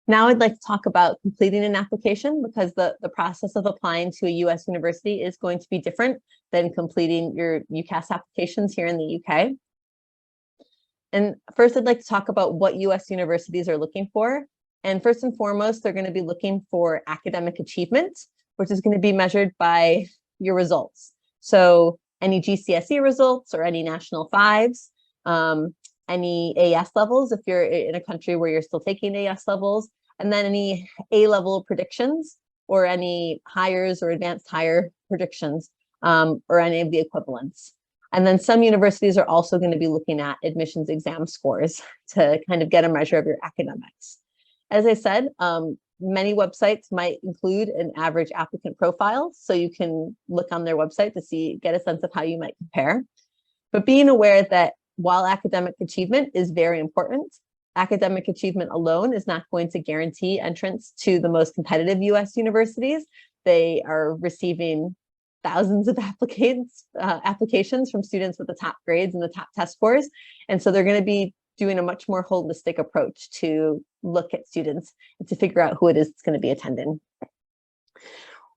Now I'd like to talk about completing an application, because the process of applying to a US university is going to be different than completing your UCAS applications here in the UK. And first, I'd like to talk about what US universities are looking for. And first and foremost, they're going to be looking for academic achievement, which is going to be measured by your results. So any GCSE results or any national fives, any AS levels, if you're in a country where you're still taking AS levels, and then any A-level predictions or any hires or advanced higher predictions, or any of the equivalents. And then some universities are also going to be looking at admissions exam scores to kind of get a measure of your academics. As I said, many websites might include an average applicant profile, so you can look on their website to get a sense of how you might compare. But being aware that while academic achievement is very important, academic achievement alone is not going to guarantee entrance to the most competitive US universities. They are receiving thousands of applications from students with the top grades and the top test scores. And so they're going to be doing a much more holistic approach to look at students and to figure out who it is that's going to be attending.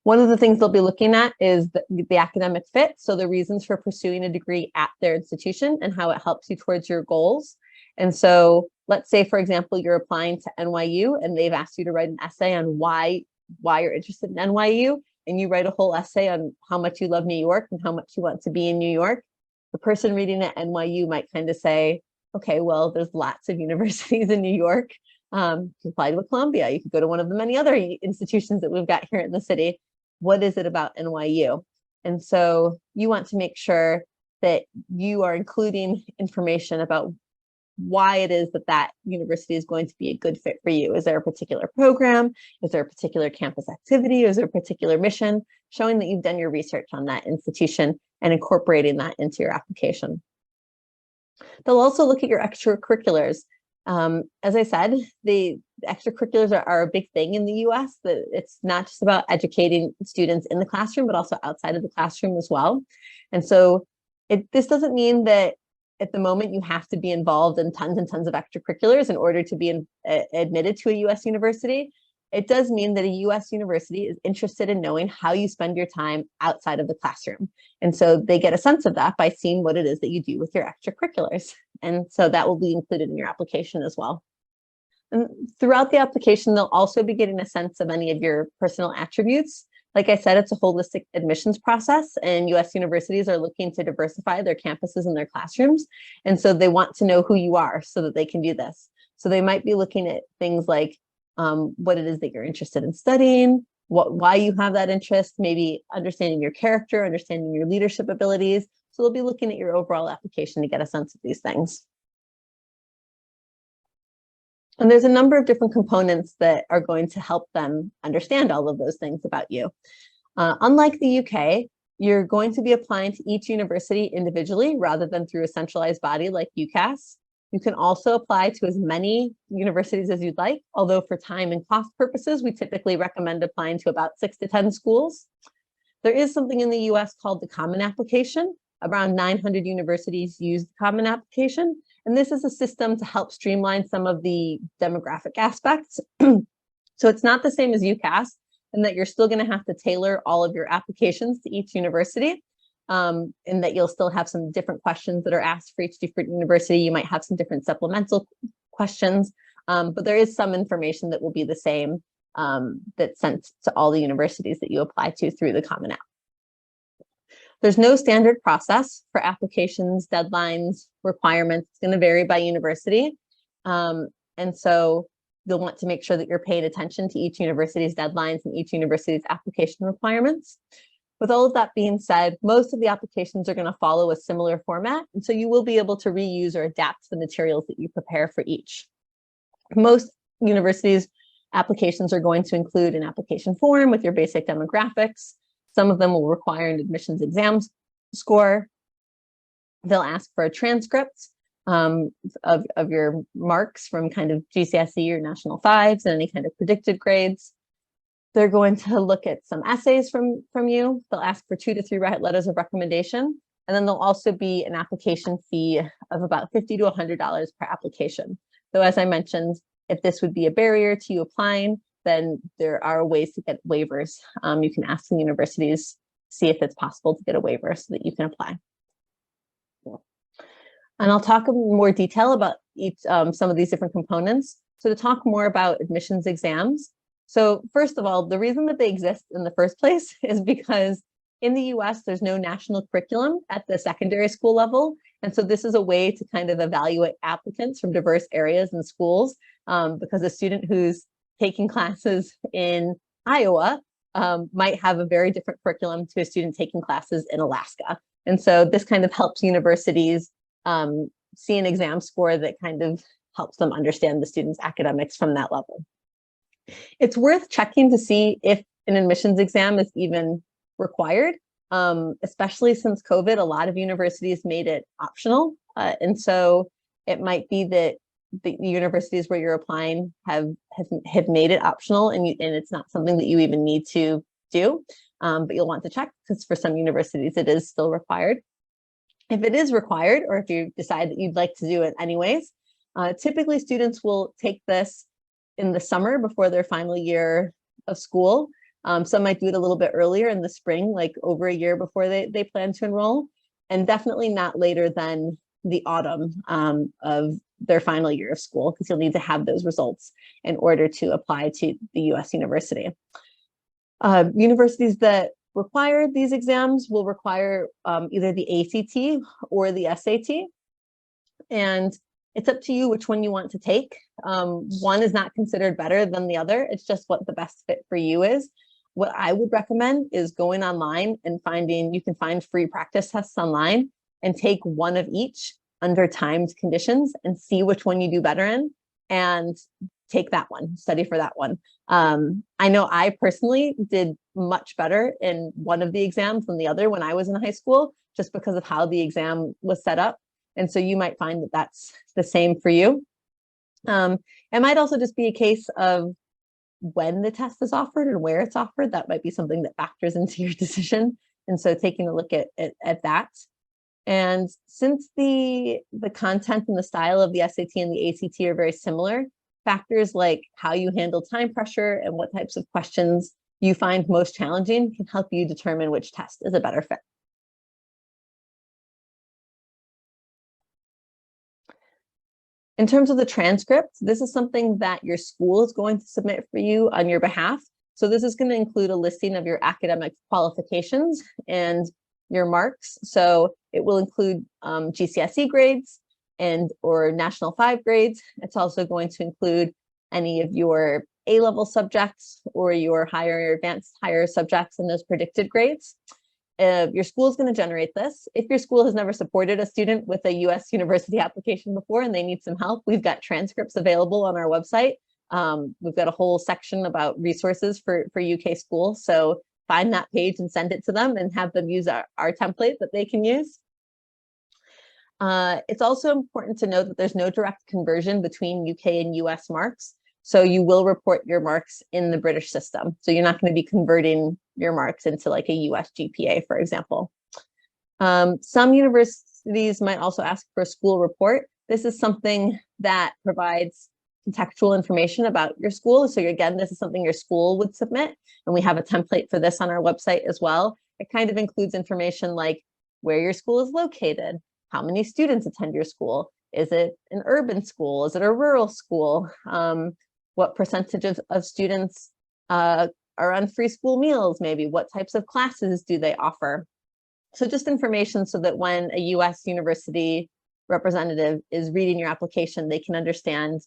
One of the things they'll be looking at is the academic fit. So the reasons for pursuing a degree at their institution and how it helps you towards your goals. And so let's say, for example, you're applying to NYU and they've asked you to write an essay on why you're interested in NYU. And you write a whole essay on how much you love New York and how much you want to be in New York. The person reading at NYU might kind of say, okay, well, there's lots of universities in New York. You can apply to a Columbia. You could go to one of the many other institutions that we've got here in the city. What is it about NYU? And so you want to make sure that you are including information about why it is that university is going to be a good fit for you. Is there a particular program? Is there a particular campus activity? Is there a particular mission? Showing that you've done your research on that institution and incorporating that into your application. They'll also look at your extracurriculars. As I said, the extracurriculars are a big thing in the US. That it's not just about educating students in the classroom, but also outside of the classroom as well. And so this doesn't mean that at the moment you have to be involved in tons and tons of extracurriculars in order to be admitted to a US university. It does mean that a US university is interested in knowing how you spend your time outside of the classroom. And so they get a sense of that by seeing what it is that you do with your extracurriculars. And so that will be included in your application as well. And throughout the application, they'll also be getting a sense of any of your personal attributes. Like I said, it's a holistic admissions process, and US universities are looking to diversify their campuses and their classrooms. And so they want to know who you are so that they can do this. So they might be looking at things like what it is that you're interested in studying, why you have that interest, maybe understanding your character, understanding your leadership abilities. So they'll be looking at your overall application to get a sense of these things. And there's a number of different components that are going to help them understand all of those things about you. Unlike the UK, you're going to be applying to each university individually rather than through a centralized body like UCAS. You can also apply to as many universities as you'd like, although for time and cost purposes, we typically recommend applying to about 6 to 10 schools. There is something in the US called the Common Application. Around 900 universities use the Common Application. And this is a system to help streamline some of the demographic aspects. So it's not the same as UCAS, and that you're still going to have to tailor all of your applications to each university, and that you'll still have some different questions that are asked for each different university. You might have some different supplemental questions, but there is some information that will be the same that's sent to all the universities that you apply to through the Common App. There's no standard process for applications, deadlines, requirements. It's going to vary by university. And so you'll want to make sure that you're paying attention to each university's deadlines and each university's application requirements. With all of that being said, most of the applications are going to follow a similar format. And so you will be able to reuse or adapt the materials that you prepare for each. Most universities' applications are going to include an application form with your basic demographics. Some of them will require an admissions exam score. They'll ask for a transcript of your marks from kind of GCSE or National Fives and any kind of predicted grades. They're going to look at some essays from you. They'll ask for 2 to 3 letters of recommendation. And then there'll also be an application fee of about $50 to $100 per application. So as I mentioned, if this would be a barrier to you applying, then there are ways to get waivers. You can ask the universities, see if it's possible to get a waiver so that you can apply. And I'll talk in more detail about each, some of these different components. So to talk more about admissions exams. So first of all, the reason that they exist in the first place is because in the US, there's no national curriculum at the secondary school level. And so this is a way to kind of evaluate applicants from diverse areas and schools, because a student who's taking classes in Iowa might have a very different curriculum to a student taking classes in Alaska. And so this kind of helps universities see an exam score that kind of helps them understand the student's academics from that level. It's worth checking to see if an admissions exam is even required, especially since COVID. A lot of universities made it optional. And so it might be that the universities where you're applying have made it optional, and it's not something that you even need to do, but you'll want to check, because for some universities it is still required. If it is required, or if you decide that you'd like to do it anyways, typically students will take this in the summer before their final year of school. Some might do it a little bit earlier in the spring, like over a year before they plan to enroll, and definitely not later than the autumn of their final year of school, because you'll need to have those results in order to apply to the US university. Universities that require these exams will require either the ACT or the SAT, and it's up to you which one you want to take. One is not considered better than the other. It's just what the best fit for you is. What I would recommend is going online and you can find free practice tests online and take one of each under timed conditions and see which one you do better in, and take that one, study for that one. I know I personally did much better in one of the exams than the other when I was in high school, just because of how the exam was set up. And so you might find that that's the same for you. It might also just be a case of when the test is offered and where it's offered. That might be something that factors into your decision. And so taking a look at that. And since the content and the style of the SAT and the ACT are very similar, factors like how you handle time pressure and what types of questions you find most challenging can help you determine which test is a better fit. In terms of the transcript, this is something that your school is going to submit for you on your behalf. So this is going to include a listing of your academic qualifications and your marks. So it will include GCSE grades or National 5 grades. It's also going to include any of your A-level subjects or your advanced higher subjects and those predicted grades. Your school is going to generate this. If your school has never supported a student with a US university application before and they need some help, we've got transcripts available on our website. We've got a whole section about resources for UK schools. So find that page and send it to them and have them use our template that they can use. It's also important to note that there's no direct conversion between UK and US marks. So you will report your marks in the British system. So you're not going to be converting your marks into like a US GPA, for example. Some universities might also ask for a school report. This is something that provides contextual information about your school. So again, this is something your school would submit, and we have a template for this on our website as well. It kind of includes information like where your school is located, how many students attend your school, is it an urban school, is it a rural school, what percentage of students are on free school meals, maybe what types of classes do they offer. So just information so that when a US university representative is reading your application, they can understand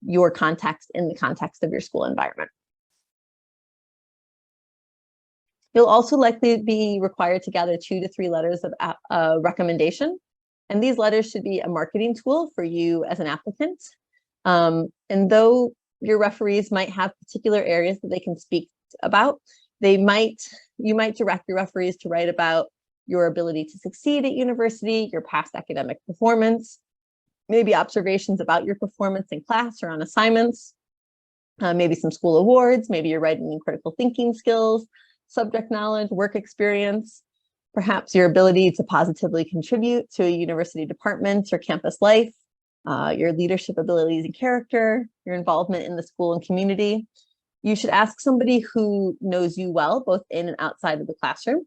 your context in the context of your school environment. You'll also likely be required to gather 2 to 3 letters of recommendation. And these letters should be a marketing tool for you as an applicant. And though your referees might have particular areas that they can speak about, you might direct your referees to write about your ability to succeed at university, your past academic performance, maybe observations about your performance in class or on assignments, maybe some school awards, maybe your writing and critical thinking skills, subject knowledge, work experience, perhaps your ability to positively contribute to a university department or campus life, your leadership abilities and character, your involvement in the school and community. You should ask somebody who knows you well, both in and outside of the classroom.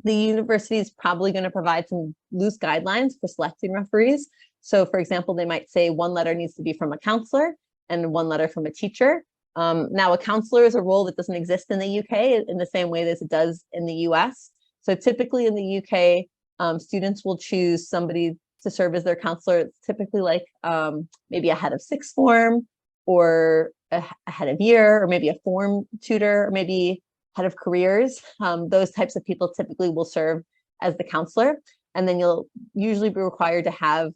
The university is probably going to provide some loose guidelines for selecting referees. So for example, they might say 1 letter needs to be from a counselor and 1 letter from a teacher. Now, a counselor is a role that doesn't exist in the UK in the same way as it does in the US. So typically in the UK, students will choose somebody to serve as their counselor. It's typically like maybe a head of 6th form or a head of year, or maybe a form tutor, or maybe head of careers. Those types of people typically will serve as the counselor. And then you'll usually be required to have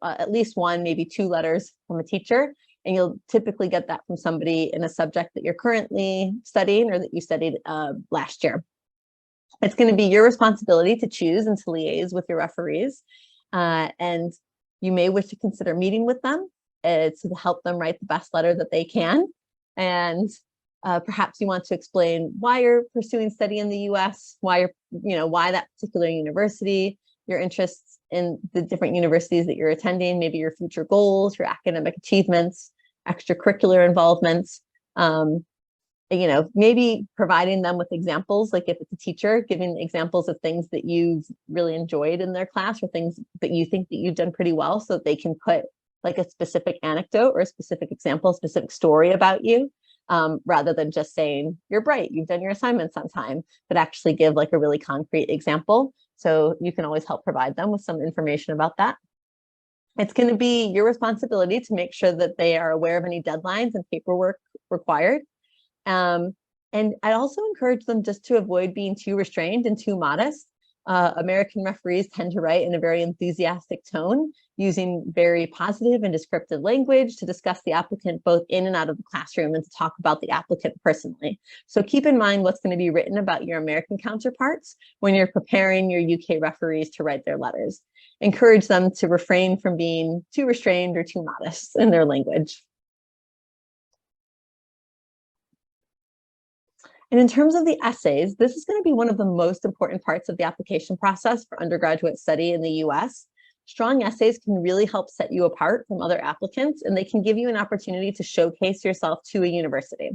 at least one, maybe 2 letters from a teacher. And you'll typically get that from somebody in a subject that you're currently studying or that you studied last year. It's going to be your responsibility to choose and to liaise with your referees. And you may wish to consider meeting with them to help them write the best letter that they can. And perhaps you want to explain why you're pursuing study in the US, why why that particular university, your interests in the different universities that you're attending, maybe your future goals, your academic achievements, extracurricular involvements. Maybe providing them with examples, like if it's a teacher, giving examples of things that you've really enjoyed in their class or things that you think that you've done pretty well, so that they can put like a specific anecdote or a specific example, a specific story about you, rather than just saying, you're bright, you've done your assignments on time, but actually give like a really concrete example. So you can always help provide them with some information about that. It's going to be your responsibility to make sure that they are aware of any deadlines and paperwork required. And I'd also encourage them just to avoid being too restrained and too modest. American referees tend to write in a very enthusiastic tone, using very positive and descriptive language to discuss the applicant both in and out of the classroom and to talk about the applicant personally. So keep in mind what's going to be written about your American counterparts when you're preparing your UK referees to write their letters. Encourage them to refrain from being too restrained or too modest in their language. And in terms of the essays, this is going to be one of the most important parts of the application process for undergraduate study in the US. Strong essays can really help set you apart from other applicants, and they can give you an opportunity to showcase yourself to a university.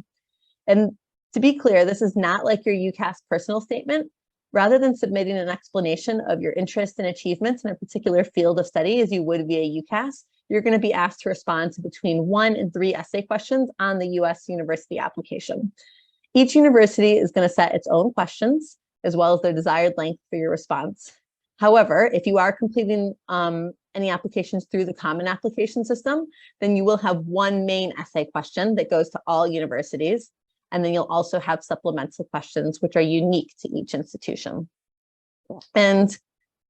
And to be clear, this is not like your UCAS personal statement. Rather than submitting an explanation of your interests and achievements in a particular field of study as you would via UCAS, you're going to be asked to respond to between 1 and 3 essay questions on the US university application. Each university is going to set its own questions, as well as their desired length for your response. However, if you are completing any applications through the common application system, then you will have one main essay question that goes to all universities. And then you'll also have supplemental questions, which are unique to each institution. And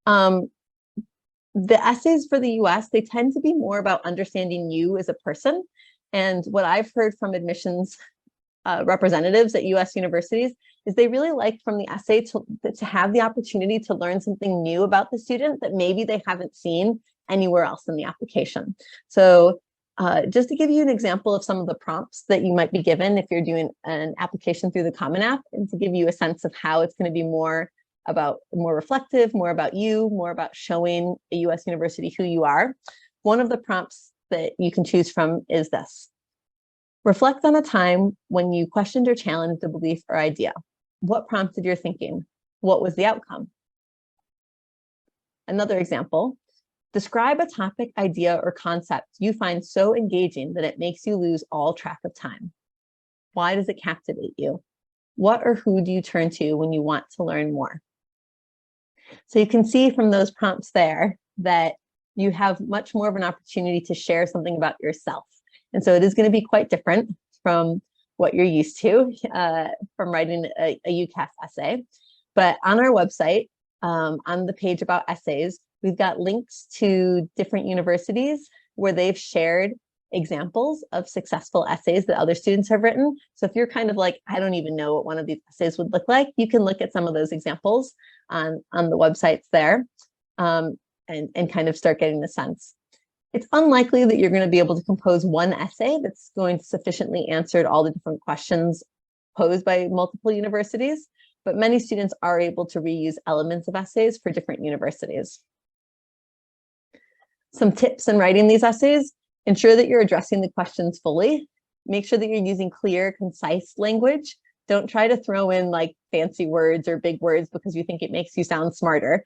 the essays for the US, they tend to be more about understanding you as a person. And what I've heard from admissions representatives at US universities is they really like from the essay to have the opportunity to learn something new about the student that maybe they haven't seen anywhere else in the application. So just to give you an example of some of the prompts that you might be given if you're doing an application through the Common App, and to give you a sense of how it's going to be more reflective, more about you, more about showing a US university who you are. One of the prompts that you can choose from is this. Reflect on a time when you questioned or challenged a belief or idea. What prompted your thinking? What was the outcome? Another example, describe a topic, idea, or concept you find so engaging that it makes you lose all track of time. Why does it captivate you? What or who do you turn to when you want to learn more? So you can see from those prompts there that you have much more of an opportunity to share something about yourself. And so it is going to be quite different from what you're used to from writing a UCAS essay. But on our website, on the page about essays, we've got links to different universities where they've shared examples of successful essays that other students have written. So if you're kind of like, I don't even know what one of these essays would look like, you can look at some of those examples on the websites there and kind of start getting the sense. It's unlikely that you're going to be able to compose one essay that's going to sufficiently answer all the different questions posed by multiple universities, but many students are able to reuse elements of essays for different universities. Some tips in writing these essays: ensure that you're addressing the questions fully. Make sure that you're using clear, concise language. Don't try to throw in like fancy words or big words because you think it makes you sound smarter.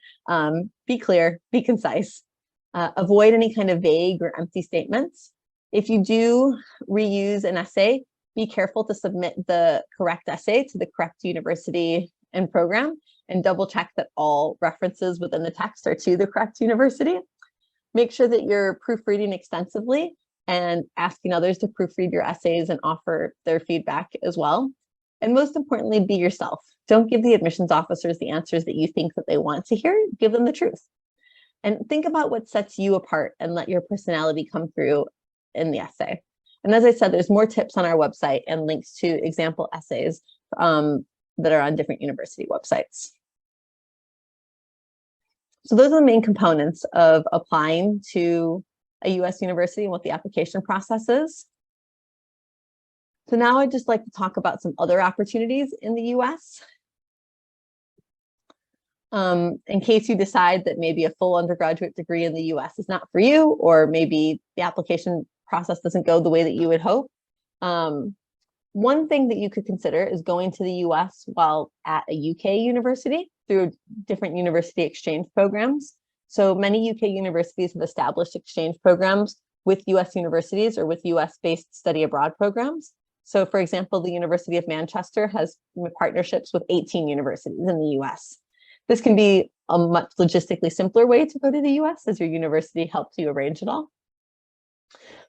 Be clear, be concise. Avoid any kind of vague or empty statements. If you do reuse an essay, be careful to submit the correct essay to the correct university and program, and double check that all references within the text are to the correct university. Make sure that you're proofreading extensively and asking others to proofread your essays and offer their feedback as well. And most importantly, be yourself. Don't give the admissions officers the answers that you think that they want to hear. Give them the truth. And think about what sets you apart and let your personality come through in the essay. And as I said, there's more tips on our website and links to example essays that are on different university websites. So those are the main components of applying to a US university and what the application process is. So now I'd just like to talk about some other opportunities in the US. In case you decide that maybe a full undergraduate degree in the US is not for you, or maybe the application process doesn't go the way that you would hope. One thing that you could consider is going to the US while at a UK university through different university exchange programs. So many UK universities have established exchange programs with US universities or with US-based study abroad programs. So for example, the University of Manchester has partnerships with 18 universities in the US. This can be a much logistically simpler way to go to the US as your university helps you arrange it all.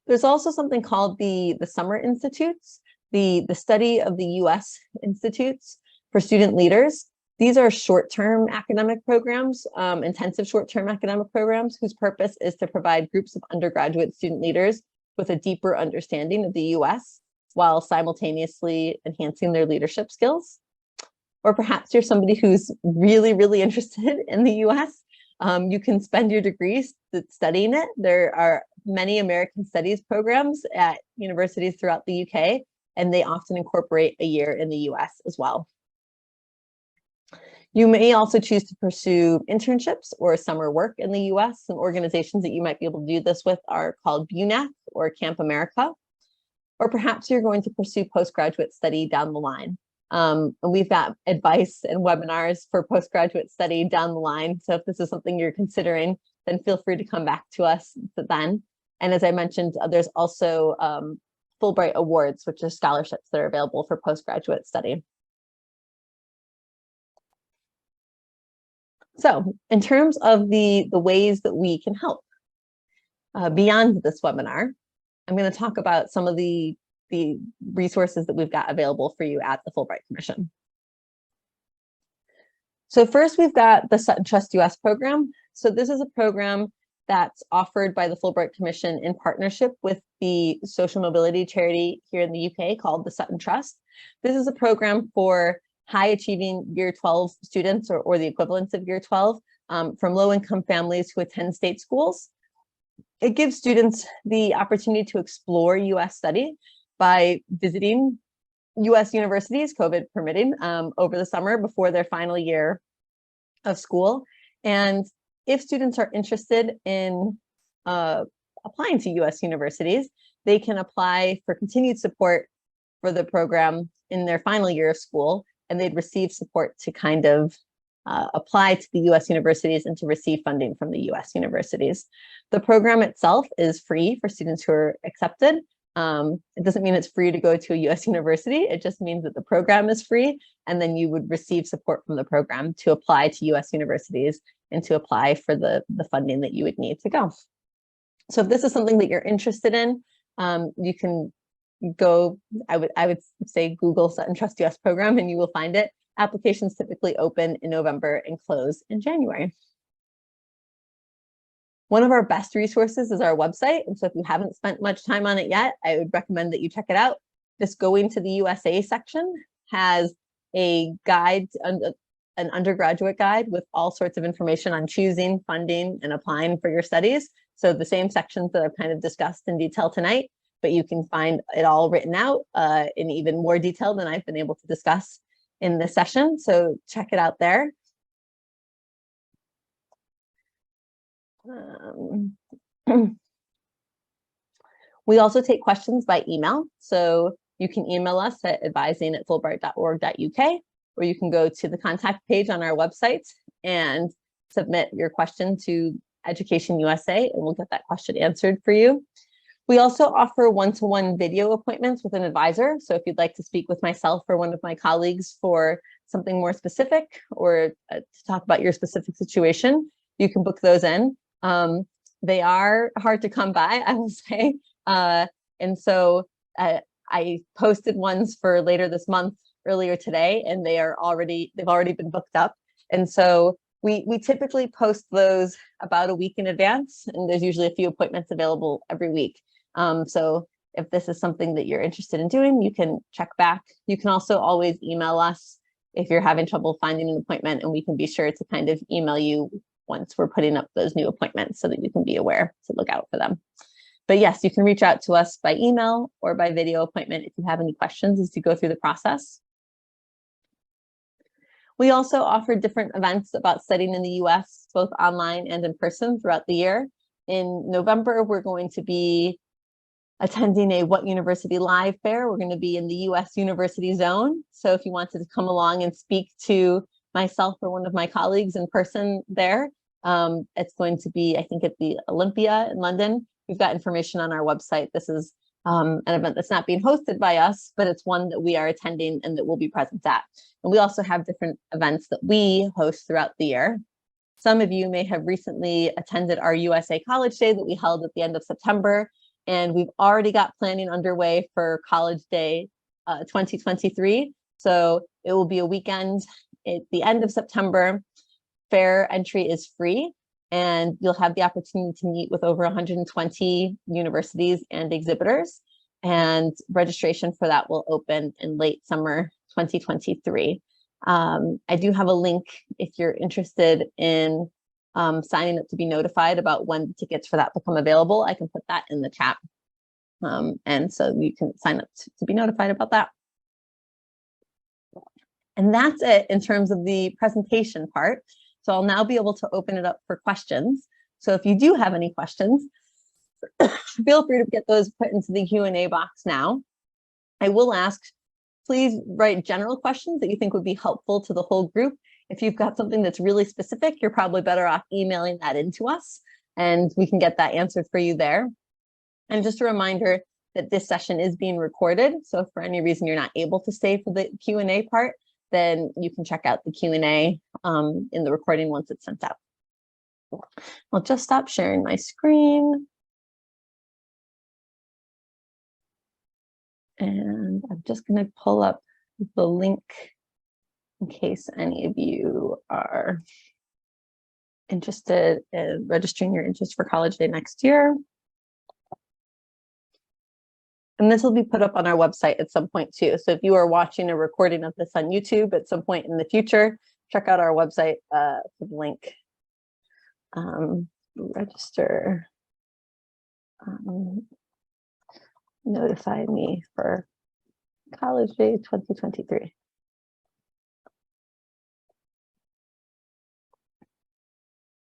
There's also something called the Summer Institutes, the study of the US institutes for student leaders. These are short-term academic programs, intensive short-term academic programs whose purpose is to provide groups of undergraduate student leaders with a deeper understanding of the US while simultaneously enhancing their leadership skills. Or perhaps you're somebody who's really, really interested in the US. You can spend your degrees studying it. There are many American studies programs at universities throughout the UK, and they often incorporate a year in the US as well. You may also choose to pursue internships or summer work in the US. Some organizations that you might be able to do this with are called BUNAC or Camp America. Or perhaps you're going to pursue postgraduate study down the line. And we've got advice and webinars for postgraduate study down the line. So if this is something you're considering, then feel free to come back to us then. And as I mentioned, there's also Fulbright Awards, which are scholarships that are available for postgraduate study. So in terms of the ways that we can help beyond this webinar, I'm going to talk about some of the resources that we've got available for you at the Fulbright Commission. So first, we've got the Sutton Trust US program. So this is a program that's offered by the Fulbright Commission in partnership with the social mobility charity here in the UK called the Sutton Trust. This is a program for high achieving year 12 students or the equivalents of year 12 from low income families who attend state schools. It gives students the opportunity to explore US study by visiting US universities, COVID permitting, over the summer before their final year of school. And if students are interested in applying to US universities, they can apply for continued support for the program in their final year of school, and they'd receive support to kind of apply to the US universities and to receive funding from the US universities. The program itself is free for students who are accepted. It doesn't mean it's free to go to a US university. It just means that the program is free, and then you would receive support from the program to apply to US universities and to apply for the funding that you would need to go. So if this is something that you're interested in, you can go, I would say Google Sutton Trust US program and you will find it. Applications typically open in November and close in January. One of our best resources is our website. And so if you haven't spent much time on it yet, I would recommend that you check it out. This Going to the USA section has a guide, an undergraduate guide with all sorts of information on choosing, funding, and applying for your studies. So the same sections that I've kind of discussed in detail tonight, but you can find it all written out in even more detail than I've been able to discuss in this session. So check it out there. We also take questions by email. So you can email us at advising@fulbright.org.uk, or you can go to the contact page on our website and submit your question to Education USA, and we'll get that question answered for you. We also offer one-to-one video appointments with an advisor. So if you'd like to speak with myself or one of my colleagues for something more specific or to talk about your specific situation, you can book those in. They are hard to come by, I will say. And so I posted ones for later this month earlier today, and they've already been booked up. And so we typically post those about a week in advance, and there's usually a few appointments available every week. So if this is something that you're interested in doing, you can check back. You can also always email us if you're having trouble finding an appointment, and we can be sure to kind of email you once we're putting up those new appointments so that you can be aware to look out for them. But yes, you can reach out to us by email or by video appointment if you have any questions as you go through the process. We also offer different events about studying in the US, both online and in person throughout the year. In November, we're going to be attending a What University Live fair. We're going to be in the US University Zone. So if you wanted to come along and speak to myself or one of my colleagues in person there, it's going to be, I think, at the Olympia in London. We've got information on our website. This is an event that's not being hosted by us, but it's one that we are attending and that we'll be present at. And we also have different events that we host throughout the year. Some of you may have recently attended our USA College Day that we held at the end of September. And we've already got planning underway for College Day 2023. So it will be a weekend at the end of September. Fair entry is free, and you'll have the opportunity to meet with over 120 universities and exhibitors. And registration for that will open in late summer 2023. I do have a link if you're interested in signing up to be notified about when the tickets for that become available. I can put that in the chat. And so you can sign up to be notified about that. And that's it in terms of the presentation part. So I'll now be able to open it up for questions. So if you do have any questions, feel free to get those put into the Q&A box now. I will ask, please write general questions that you think would be helpful to the whole group. If you've got something that's really specific, you're probably better off emailing that into us, and we can get that answered for you there. And just a reminder that this session is being recorded. So if for any reason you're not able to stay for the Q&A part, then you can check out the Q&A in the recording once it's sent out. I'll just stop sharing my screen. And I'm just going to pull up the link in case any of you are interested in registering your interest for College Day next year. And this will be put up on our website at some point too. So if you are watching a recording of this on YouTube at some point in the future, check out our website for the link. Register. Notify me for College Day 2023.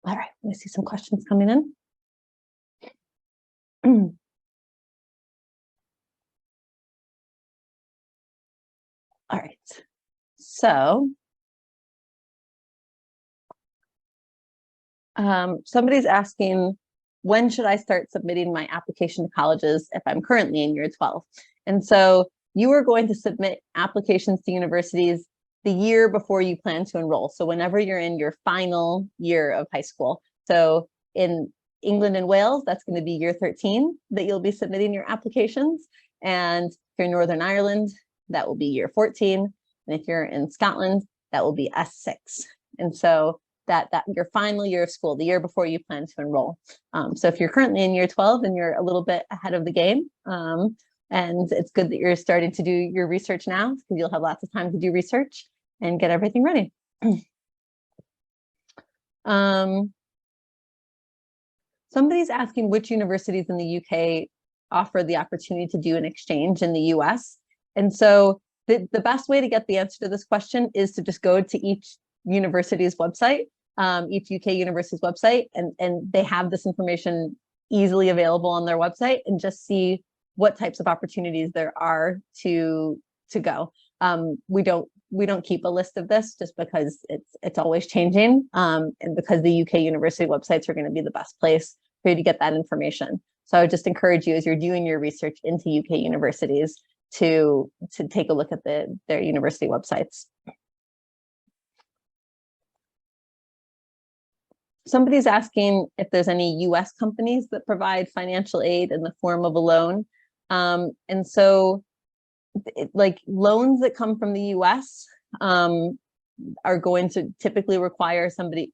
All right, let me see some questions coming in. All right, so somebody's asking, when should I start submitting my application to colleges if I'm currently in year 12? And so you are going to submit applications to universities the year before you plan to enroll. So whenever you're in your final year of high school. So in England and Wales, that's going to be year 13 that you'll be submitting your applications. And if you're in Northern Ireland, that will be year 14. And if you're in Scotland, that will be S6. And so that your final year of school, the year before you plan to enroll. So if you're currently in year 12 and you're a little bit ahead of the game, and it's good that you're starting to do your research now, because you'll have lots of time to do research and get everything ready. Somebody's asking which universities in the UK offer the opportunity to do an exchange in the US. And so the best way to get the answer to this question is to just go to each university's website, each UK university's website, and they have this information easily available on their website, and just see what types of opportunities there are to go. We don't keep a list of this just because it's always changing, and because the UK university websites are going to be the best place for you to get that information. So I would just encourage you, as you're doing your research into UK universities, to take a look at their university websites. Somebody's asking if there's any US companies that provide financial aid in the form of a loan. And so like loans that come from the US are going to typically require somebody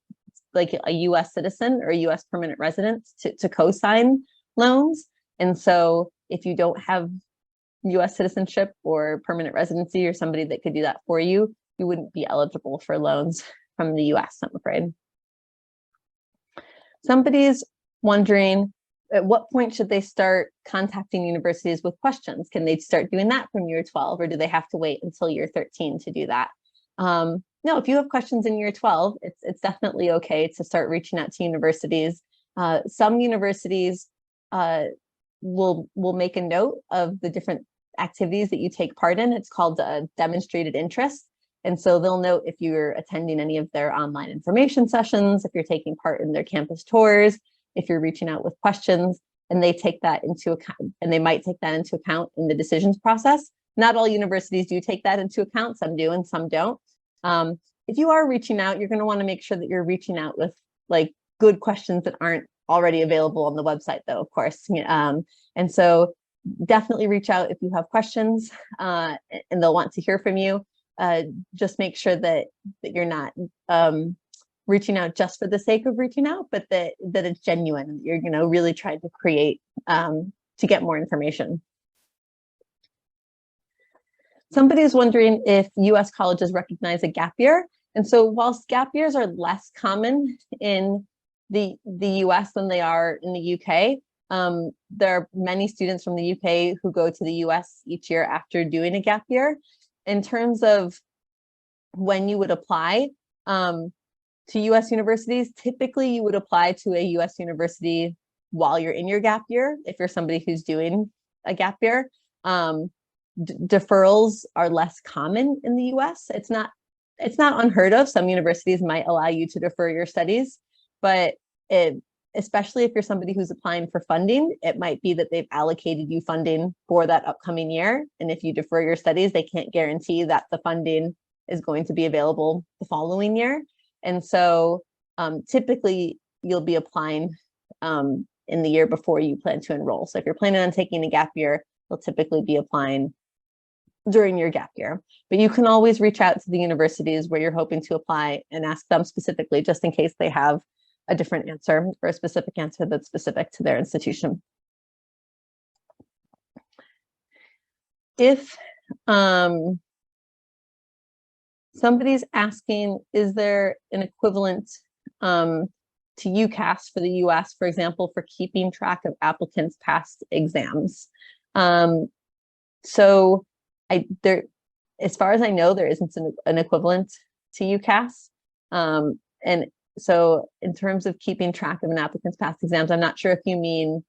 like a US citizen or a US permanent resident to co-sign loans. And so if you don't have US citizenship or permanent residency or somebody that could do that for you, you wouldn't be eligible for loans from the US, I'm afraid. Somebody's wondering, at what point should they start contacting universities with questions? Can they start doing that from year 12, or do they have to wait until year 13 to do that? No, if you have questions in year 12, it's definitely okay to start reaching out to universities. Some universities will make a note of the different activities that you take part in. It's called demonstrated interest. And so they'll note if you're attending any of their online information sessions, if you're taking part in their campus tours, if you're reaching out with questions, and they take that into account, and they might take that into account in the decisions process. Not all universities do take that into account. Some do and some don't. If you are reaching out, you're going to want to make sure that you're reaching out with like good questions that aren't already available on the website, though, of course. And so definitely reach out if you have questions, and they'll want to hear from you. Just make sure that you're not reaching out just for the sake of reaching out, but that it's genuine. You're really trying to create to get more information. Somebody's wondering if US colleges recognize a gap year. And so whilst gap years are less common in the US than they are in the UK, there are many students from the UK who go to the US each year after doing a gap year. In terms of when you would apply to US universities, typically you would apply to a US university while you're in your gap year, if you're somebody who's doing a gap year. Deferrals are less common in the US. It's not unheard of. Some universities might allow you to defer your studies, but especially if you're somebody who's applying for funding, it might be that they've allocated you funding for that upcoming year. And if you defer your studies, they can't guarantee that the funding is going to be available the following year. And so typically you'll be applying in the year before you plan to enroll. So if you're planning on taking a gap year, you'll typically be applying during your gap year. But you can always reach out to the universities where you're hoping to apply and ask them specifically, just in case they have a different answer or a specific answer that's specific to their institution. If somebody's asking, is there an equivalent to UCAS for the US, for example, for keeping track of applicants' past exams? So as far as I know, there isn't an equivalent to UCAS. And so in terms of keeping track of an applicant's past exams, I'm not sure if you mean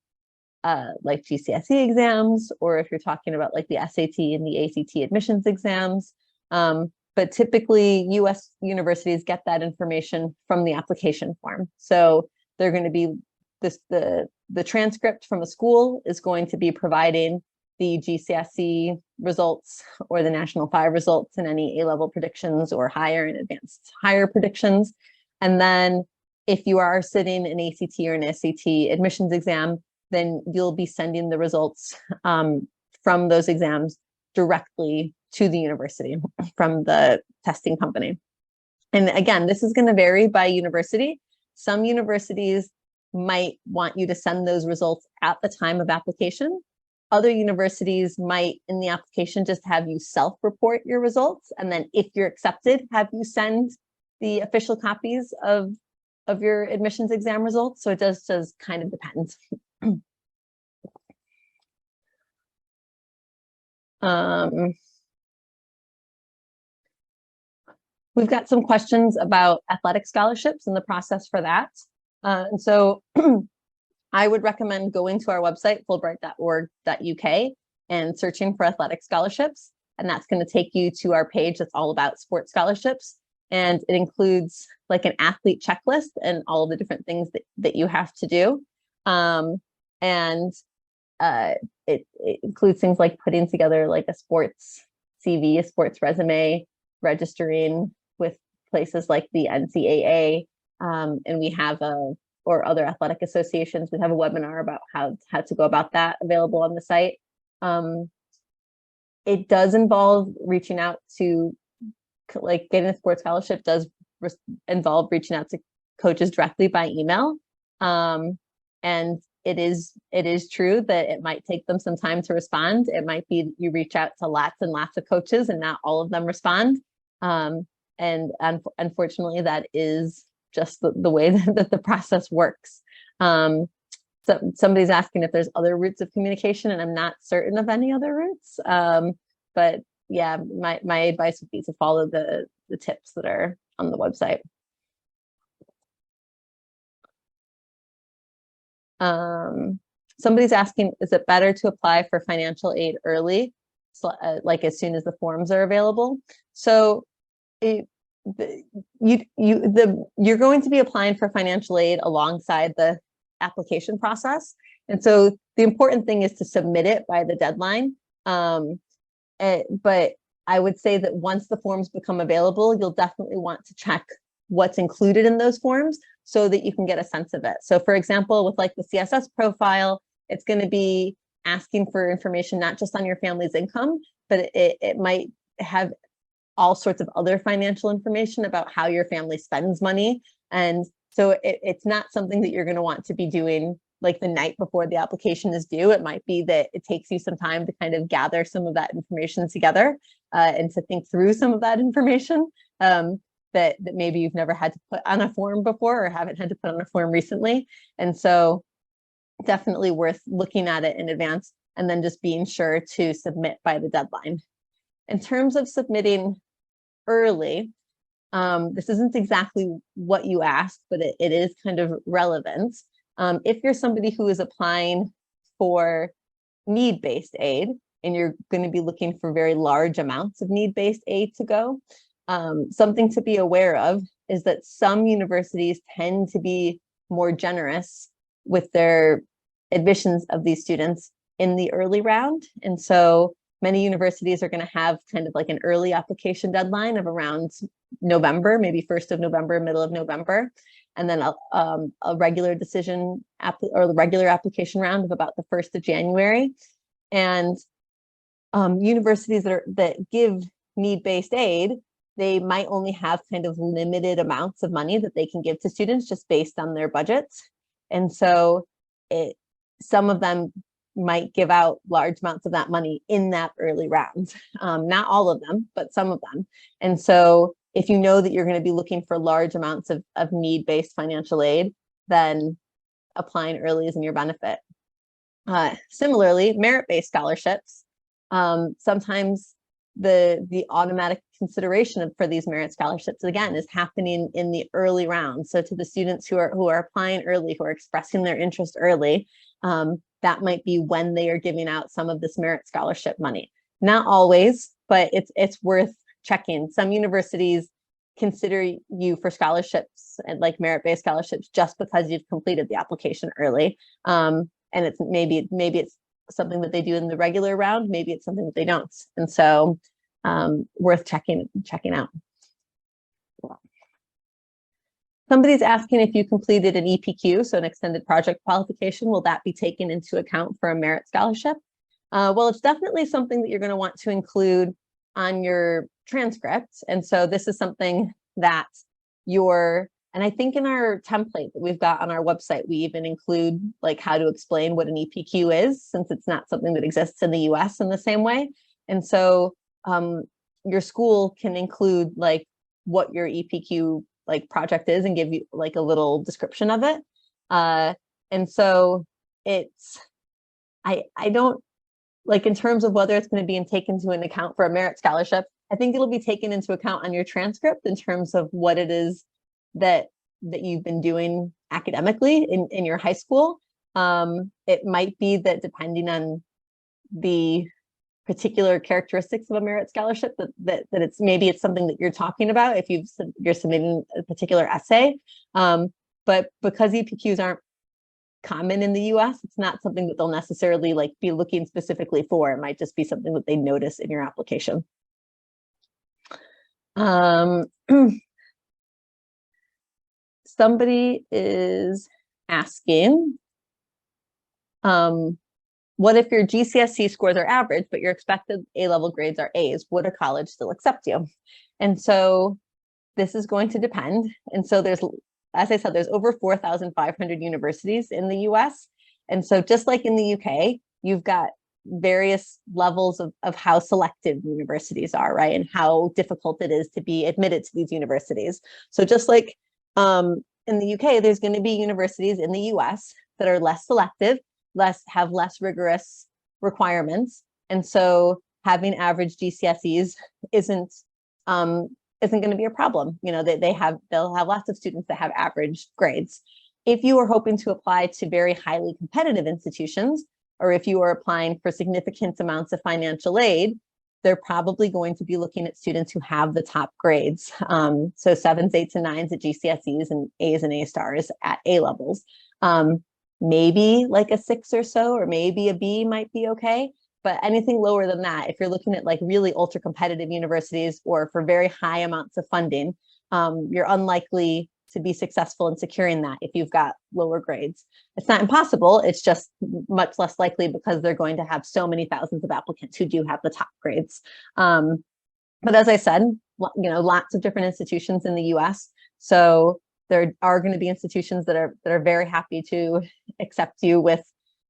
like GCSE exams, or if you're talking about like the SAT and the ACT admissions exams. But typically US universities get that information from the application form. So they're going to be the transcript from a school is going to be providing the GCSE results or the National 5 results and any A-level predictions or higher and advanced higher predictions. And then if you are sitting an ACT or an SAT admissions exam, then you'll be sending the results from those exams directly to the university from the testing company. And again, this is going to vary by university. Some universities might want you to send those results at the time of application. Other universities might, in the application, just have you self-report your results. And then if you're accepted, have you send the official copies of your admissions exam results. So it does kind of depend. We've got some questions about athletic scholarships and the process for that. And so I would recommend going to our website, Fulbright.org.uk, and searching for athletic scholarships. And that's going to take you to our page that's all about sports scholarships. And it includes like an athlete checklist and all of the different things that you have to do. It includes things like putting together like a sports CV, a sports resume, registering with places like the NCAA. And we have or other athletic associations. We have a webinar about how to go about that available on the site. it does involve reaching out to, like, getting a sports scholarship does involve reaching out to coaches directly by email. And it is true that it might take them some time to respond. It might be you reach out to lots and lots of coaches and not all of them respond. And unfortunately, that is just the way that the process works. So somebody's asking if there's other routes of communication, and I'm not certain of any other routes. But yeah, my advice would be to follow the tips that are on the website. Somebody's asking, is it better to apply for financial aid early, like as soon as the forms are available? So you're going to be applying for financial aid alongside the application process. And so the important thing is to submit it by the deadline. But I would say that once the forms become available, you'll definitely want to check what's included in those forms so that you can get a sense of it. So for example, with like the CSS profile, it's going to be asking for information, not just on your family's income, but it might have all sorts of other financial information about how your family spends money. And so it's not something that you're going to want to be doing like the night before the application is due. It might be that it takes you some time to kind of gather some of that information together and to think through some of that information that maybe you've never had to put on a form before or haven't had to put on a form recently. And so definitely worth looking at it in advance and then just being sure to submit by the deadline. In terms of submitting early, this isn't exactly what you asked, but it is kind of relevant. If you're somebody who is applying for need-based aid and you're going to be looking for very large amounts of need-based aid to go, something to be aware of is that some universities tend to be more generous with their admissions of these students in the early round. And so many universities are going to have kind of like an early application deadline of around November, maybe 1st of November, middle of November, and then a regular decision or the regular application round of about the 1st of January. And universities that give need-based aid, they might only have kind of limited amounts of money that they can give to students just based on their budgets. And so some of them might give out large amounts of that money in that early round. Not all of them, but some of them. And so if you know that you're going to be looking for large amounts of need-based financial aid, then applying early is in your benefit. Similarly, merit-based scholarships, sometimes the automatic consideration for these merit scholarships, again, is happening in the early round. So to the students who are applying early, who are expressing their interest early, that might be when they are giving out some of this merit scholarship money. Not always, but it's worth checking. Some universities consider you for scholarships and like merit-based scholarships just because you've completed the application early. And it's maybe it's something that they do in the regular round, maybe it's something that they don't. And so worth checking out. Somebody's asking if you completed an EPQ, so an extended project qualification, will that be taken into account for a merit scholarship? Well, it's definitely something that you're going to want to include on your transcript. And so this is something that and I think in our template that we've got on our website, we even include like how to explain what an EPQ is, since it's not something that exists in the US in the same way. And so your school can include like what your EPQ like project is and give you like a little description of it. And so I don't, like in terms of whether it's going to be taken into an account for a merit scholarship, I think it'll be taken into account on your transcript in terms of what it is that you've been doing academically in your high school. It might be that depending on the particular characteristics of a merit scholarship, that it's something that you're talking about if you're submitting a particular essay. But because EPQs aren't common in the US, it's not something that they'll necessarily like be looking specifically for. It might just be something that they notice in your application. Somebody is asking what if your GCSE scores are average, but your expected A-level grades are A's? Would a college still accept you? And so this is going to depend. And so there's, as I said, there's over 4,500 universities in the US. And so just like in the UK, you've got various levels of how selective universities are, right? And how difficult it is to be admitted to these universities. So just like in the UK, there's going to be universities in the US that are less selective, have less rigorous requirements. And so having average GCSEs isn't going to be a problem. You know, they'll have lots of students that have average grades. If you are hoping to apply to very highly competitive institutions, or if you are applying for significant amounts of financial aid, they're probably going to be looking at students who have the top grades. So 7s, 8s, and 9s at GCSEs and A's and A stars at A levels. Maybe like a 6 or so, or maybe a B might be okay. But anything lower than that, if you're looking at like really ultra competitive universities or for very high amounts of funding, you're unlikely to be successful in securing that if you've got lower grades. It's not impossible, it's just much less likely because they're going to have so many thousands of applicants who do have the top grades. But as I said, you know, lots of different institutions in the US. So there are going to be institutions that are very happy to accept you with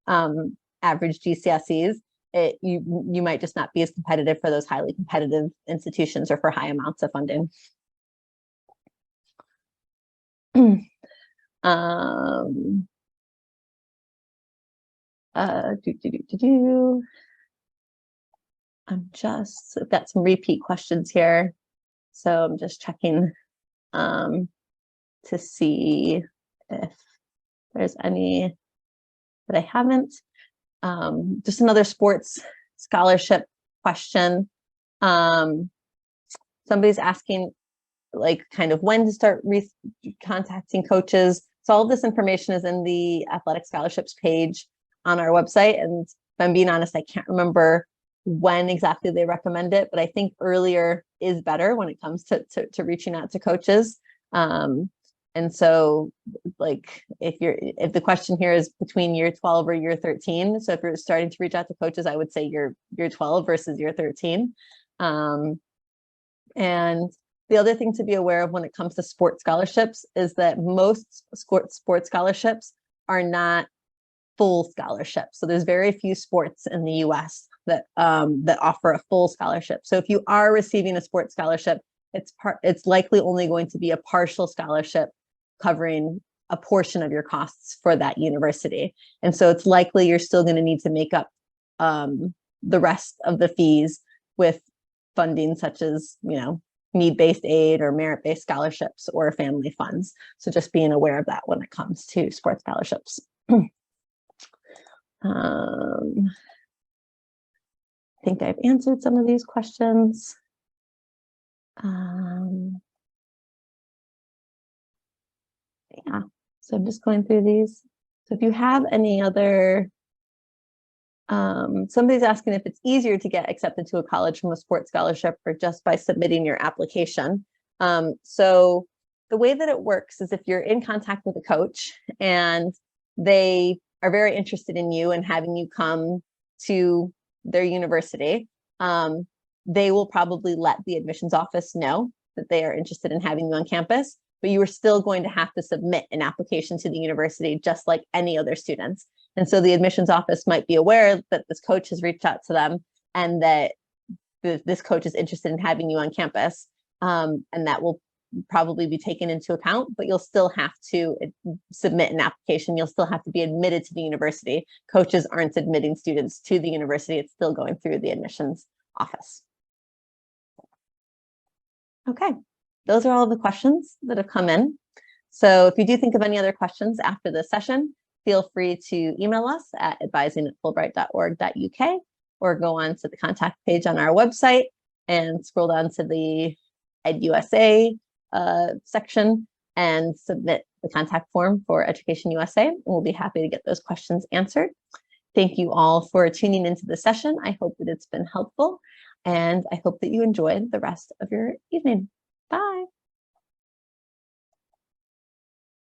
average GCSEs. You might just not be as competitive for those highly competitive institutions or for high amounts of funding. I've got some repeat questions here, so I'm just checking to see if there's any that I haven't. Just another sports scholarship question. Somebody's asking like kind of when to start contacting coaches. So all of this information is in the athletic scholarships page on our website. And if I'm being honest, I can't remember when exactly they recommend it, but I think earlier is better when it comes to reaching out to coaches. And so like if the question here is between year 12 or year 13, so if you're starting to reach out to coaches, I would say year 12 versus year 13. And the other thing to be aware of when it comes to sports scholarships is that most sports scholarships are not full scholarships. So there's very few sports in the US that offer a full scholarship. So if you are receiving a sports scholarship, it's likely only going to be a partial scholarship covering a portion of your costs for that university. And so it's likely you're still going to need to make up the rest of the fees with funding such as, you know, need-based aid or merit-based scholarships or family funds. So just being aware of that when it comes to sports scholarships. I think I've answered some of these questions. Yeah, so I'm just going through these. So if you have any other, somebody's asking if it's easier to get accepted to a college from a sports scholarship or just by submitting your application. So the way that it works is if you're in contact with a coach and they are very interested in you and having you come to their university, they will probably let the admissions office know that they are interested in having you on campus, but you are still going to have to submit an application to the university just like any other students. And so the admissions office might be aware that this coach has reached out to them and that this coach is interested in having you on campus, and that will probably be taken into account, but you'll still have to submit an application. You'll still have to be admitted to the university. Coaches aren't admitting students to the university. It's still going through the admissions office. Okay, those are all the questions that have come in. So if you do think of any other questions after this session, feel free to email us at advising@fulbright.org.uk or go on to the contact page on our website and scroll down to the EdUSA section and submit the contact form for Education USA. And we'll be happy to get those questions answered. Thank you all for tuning into the session. I hope that it's been helpful, and I hope that you enjoyed the rest of your evening. Bye.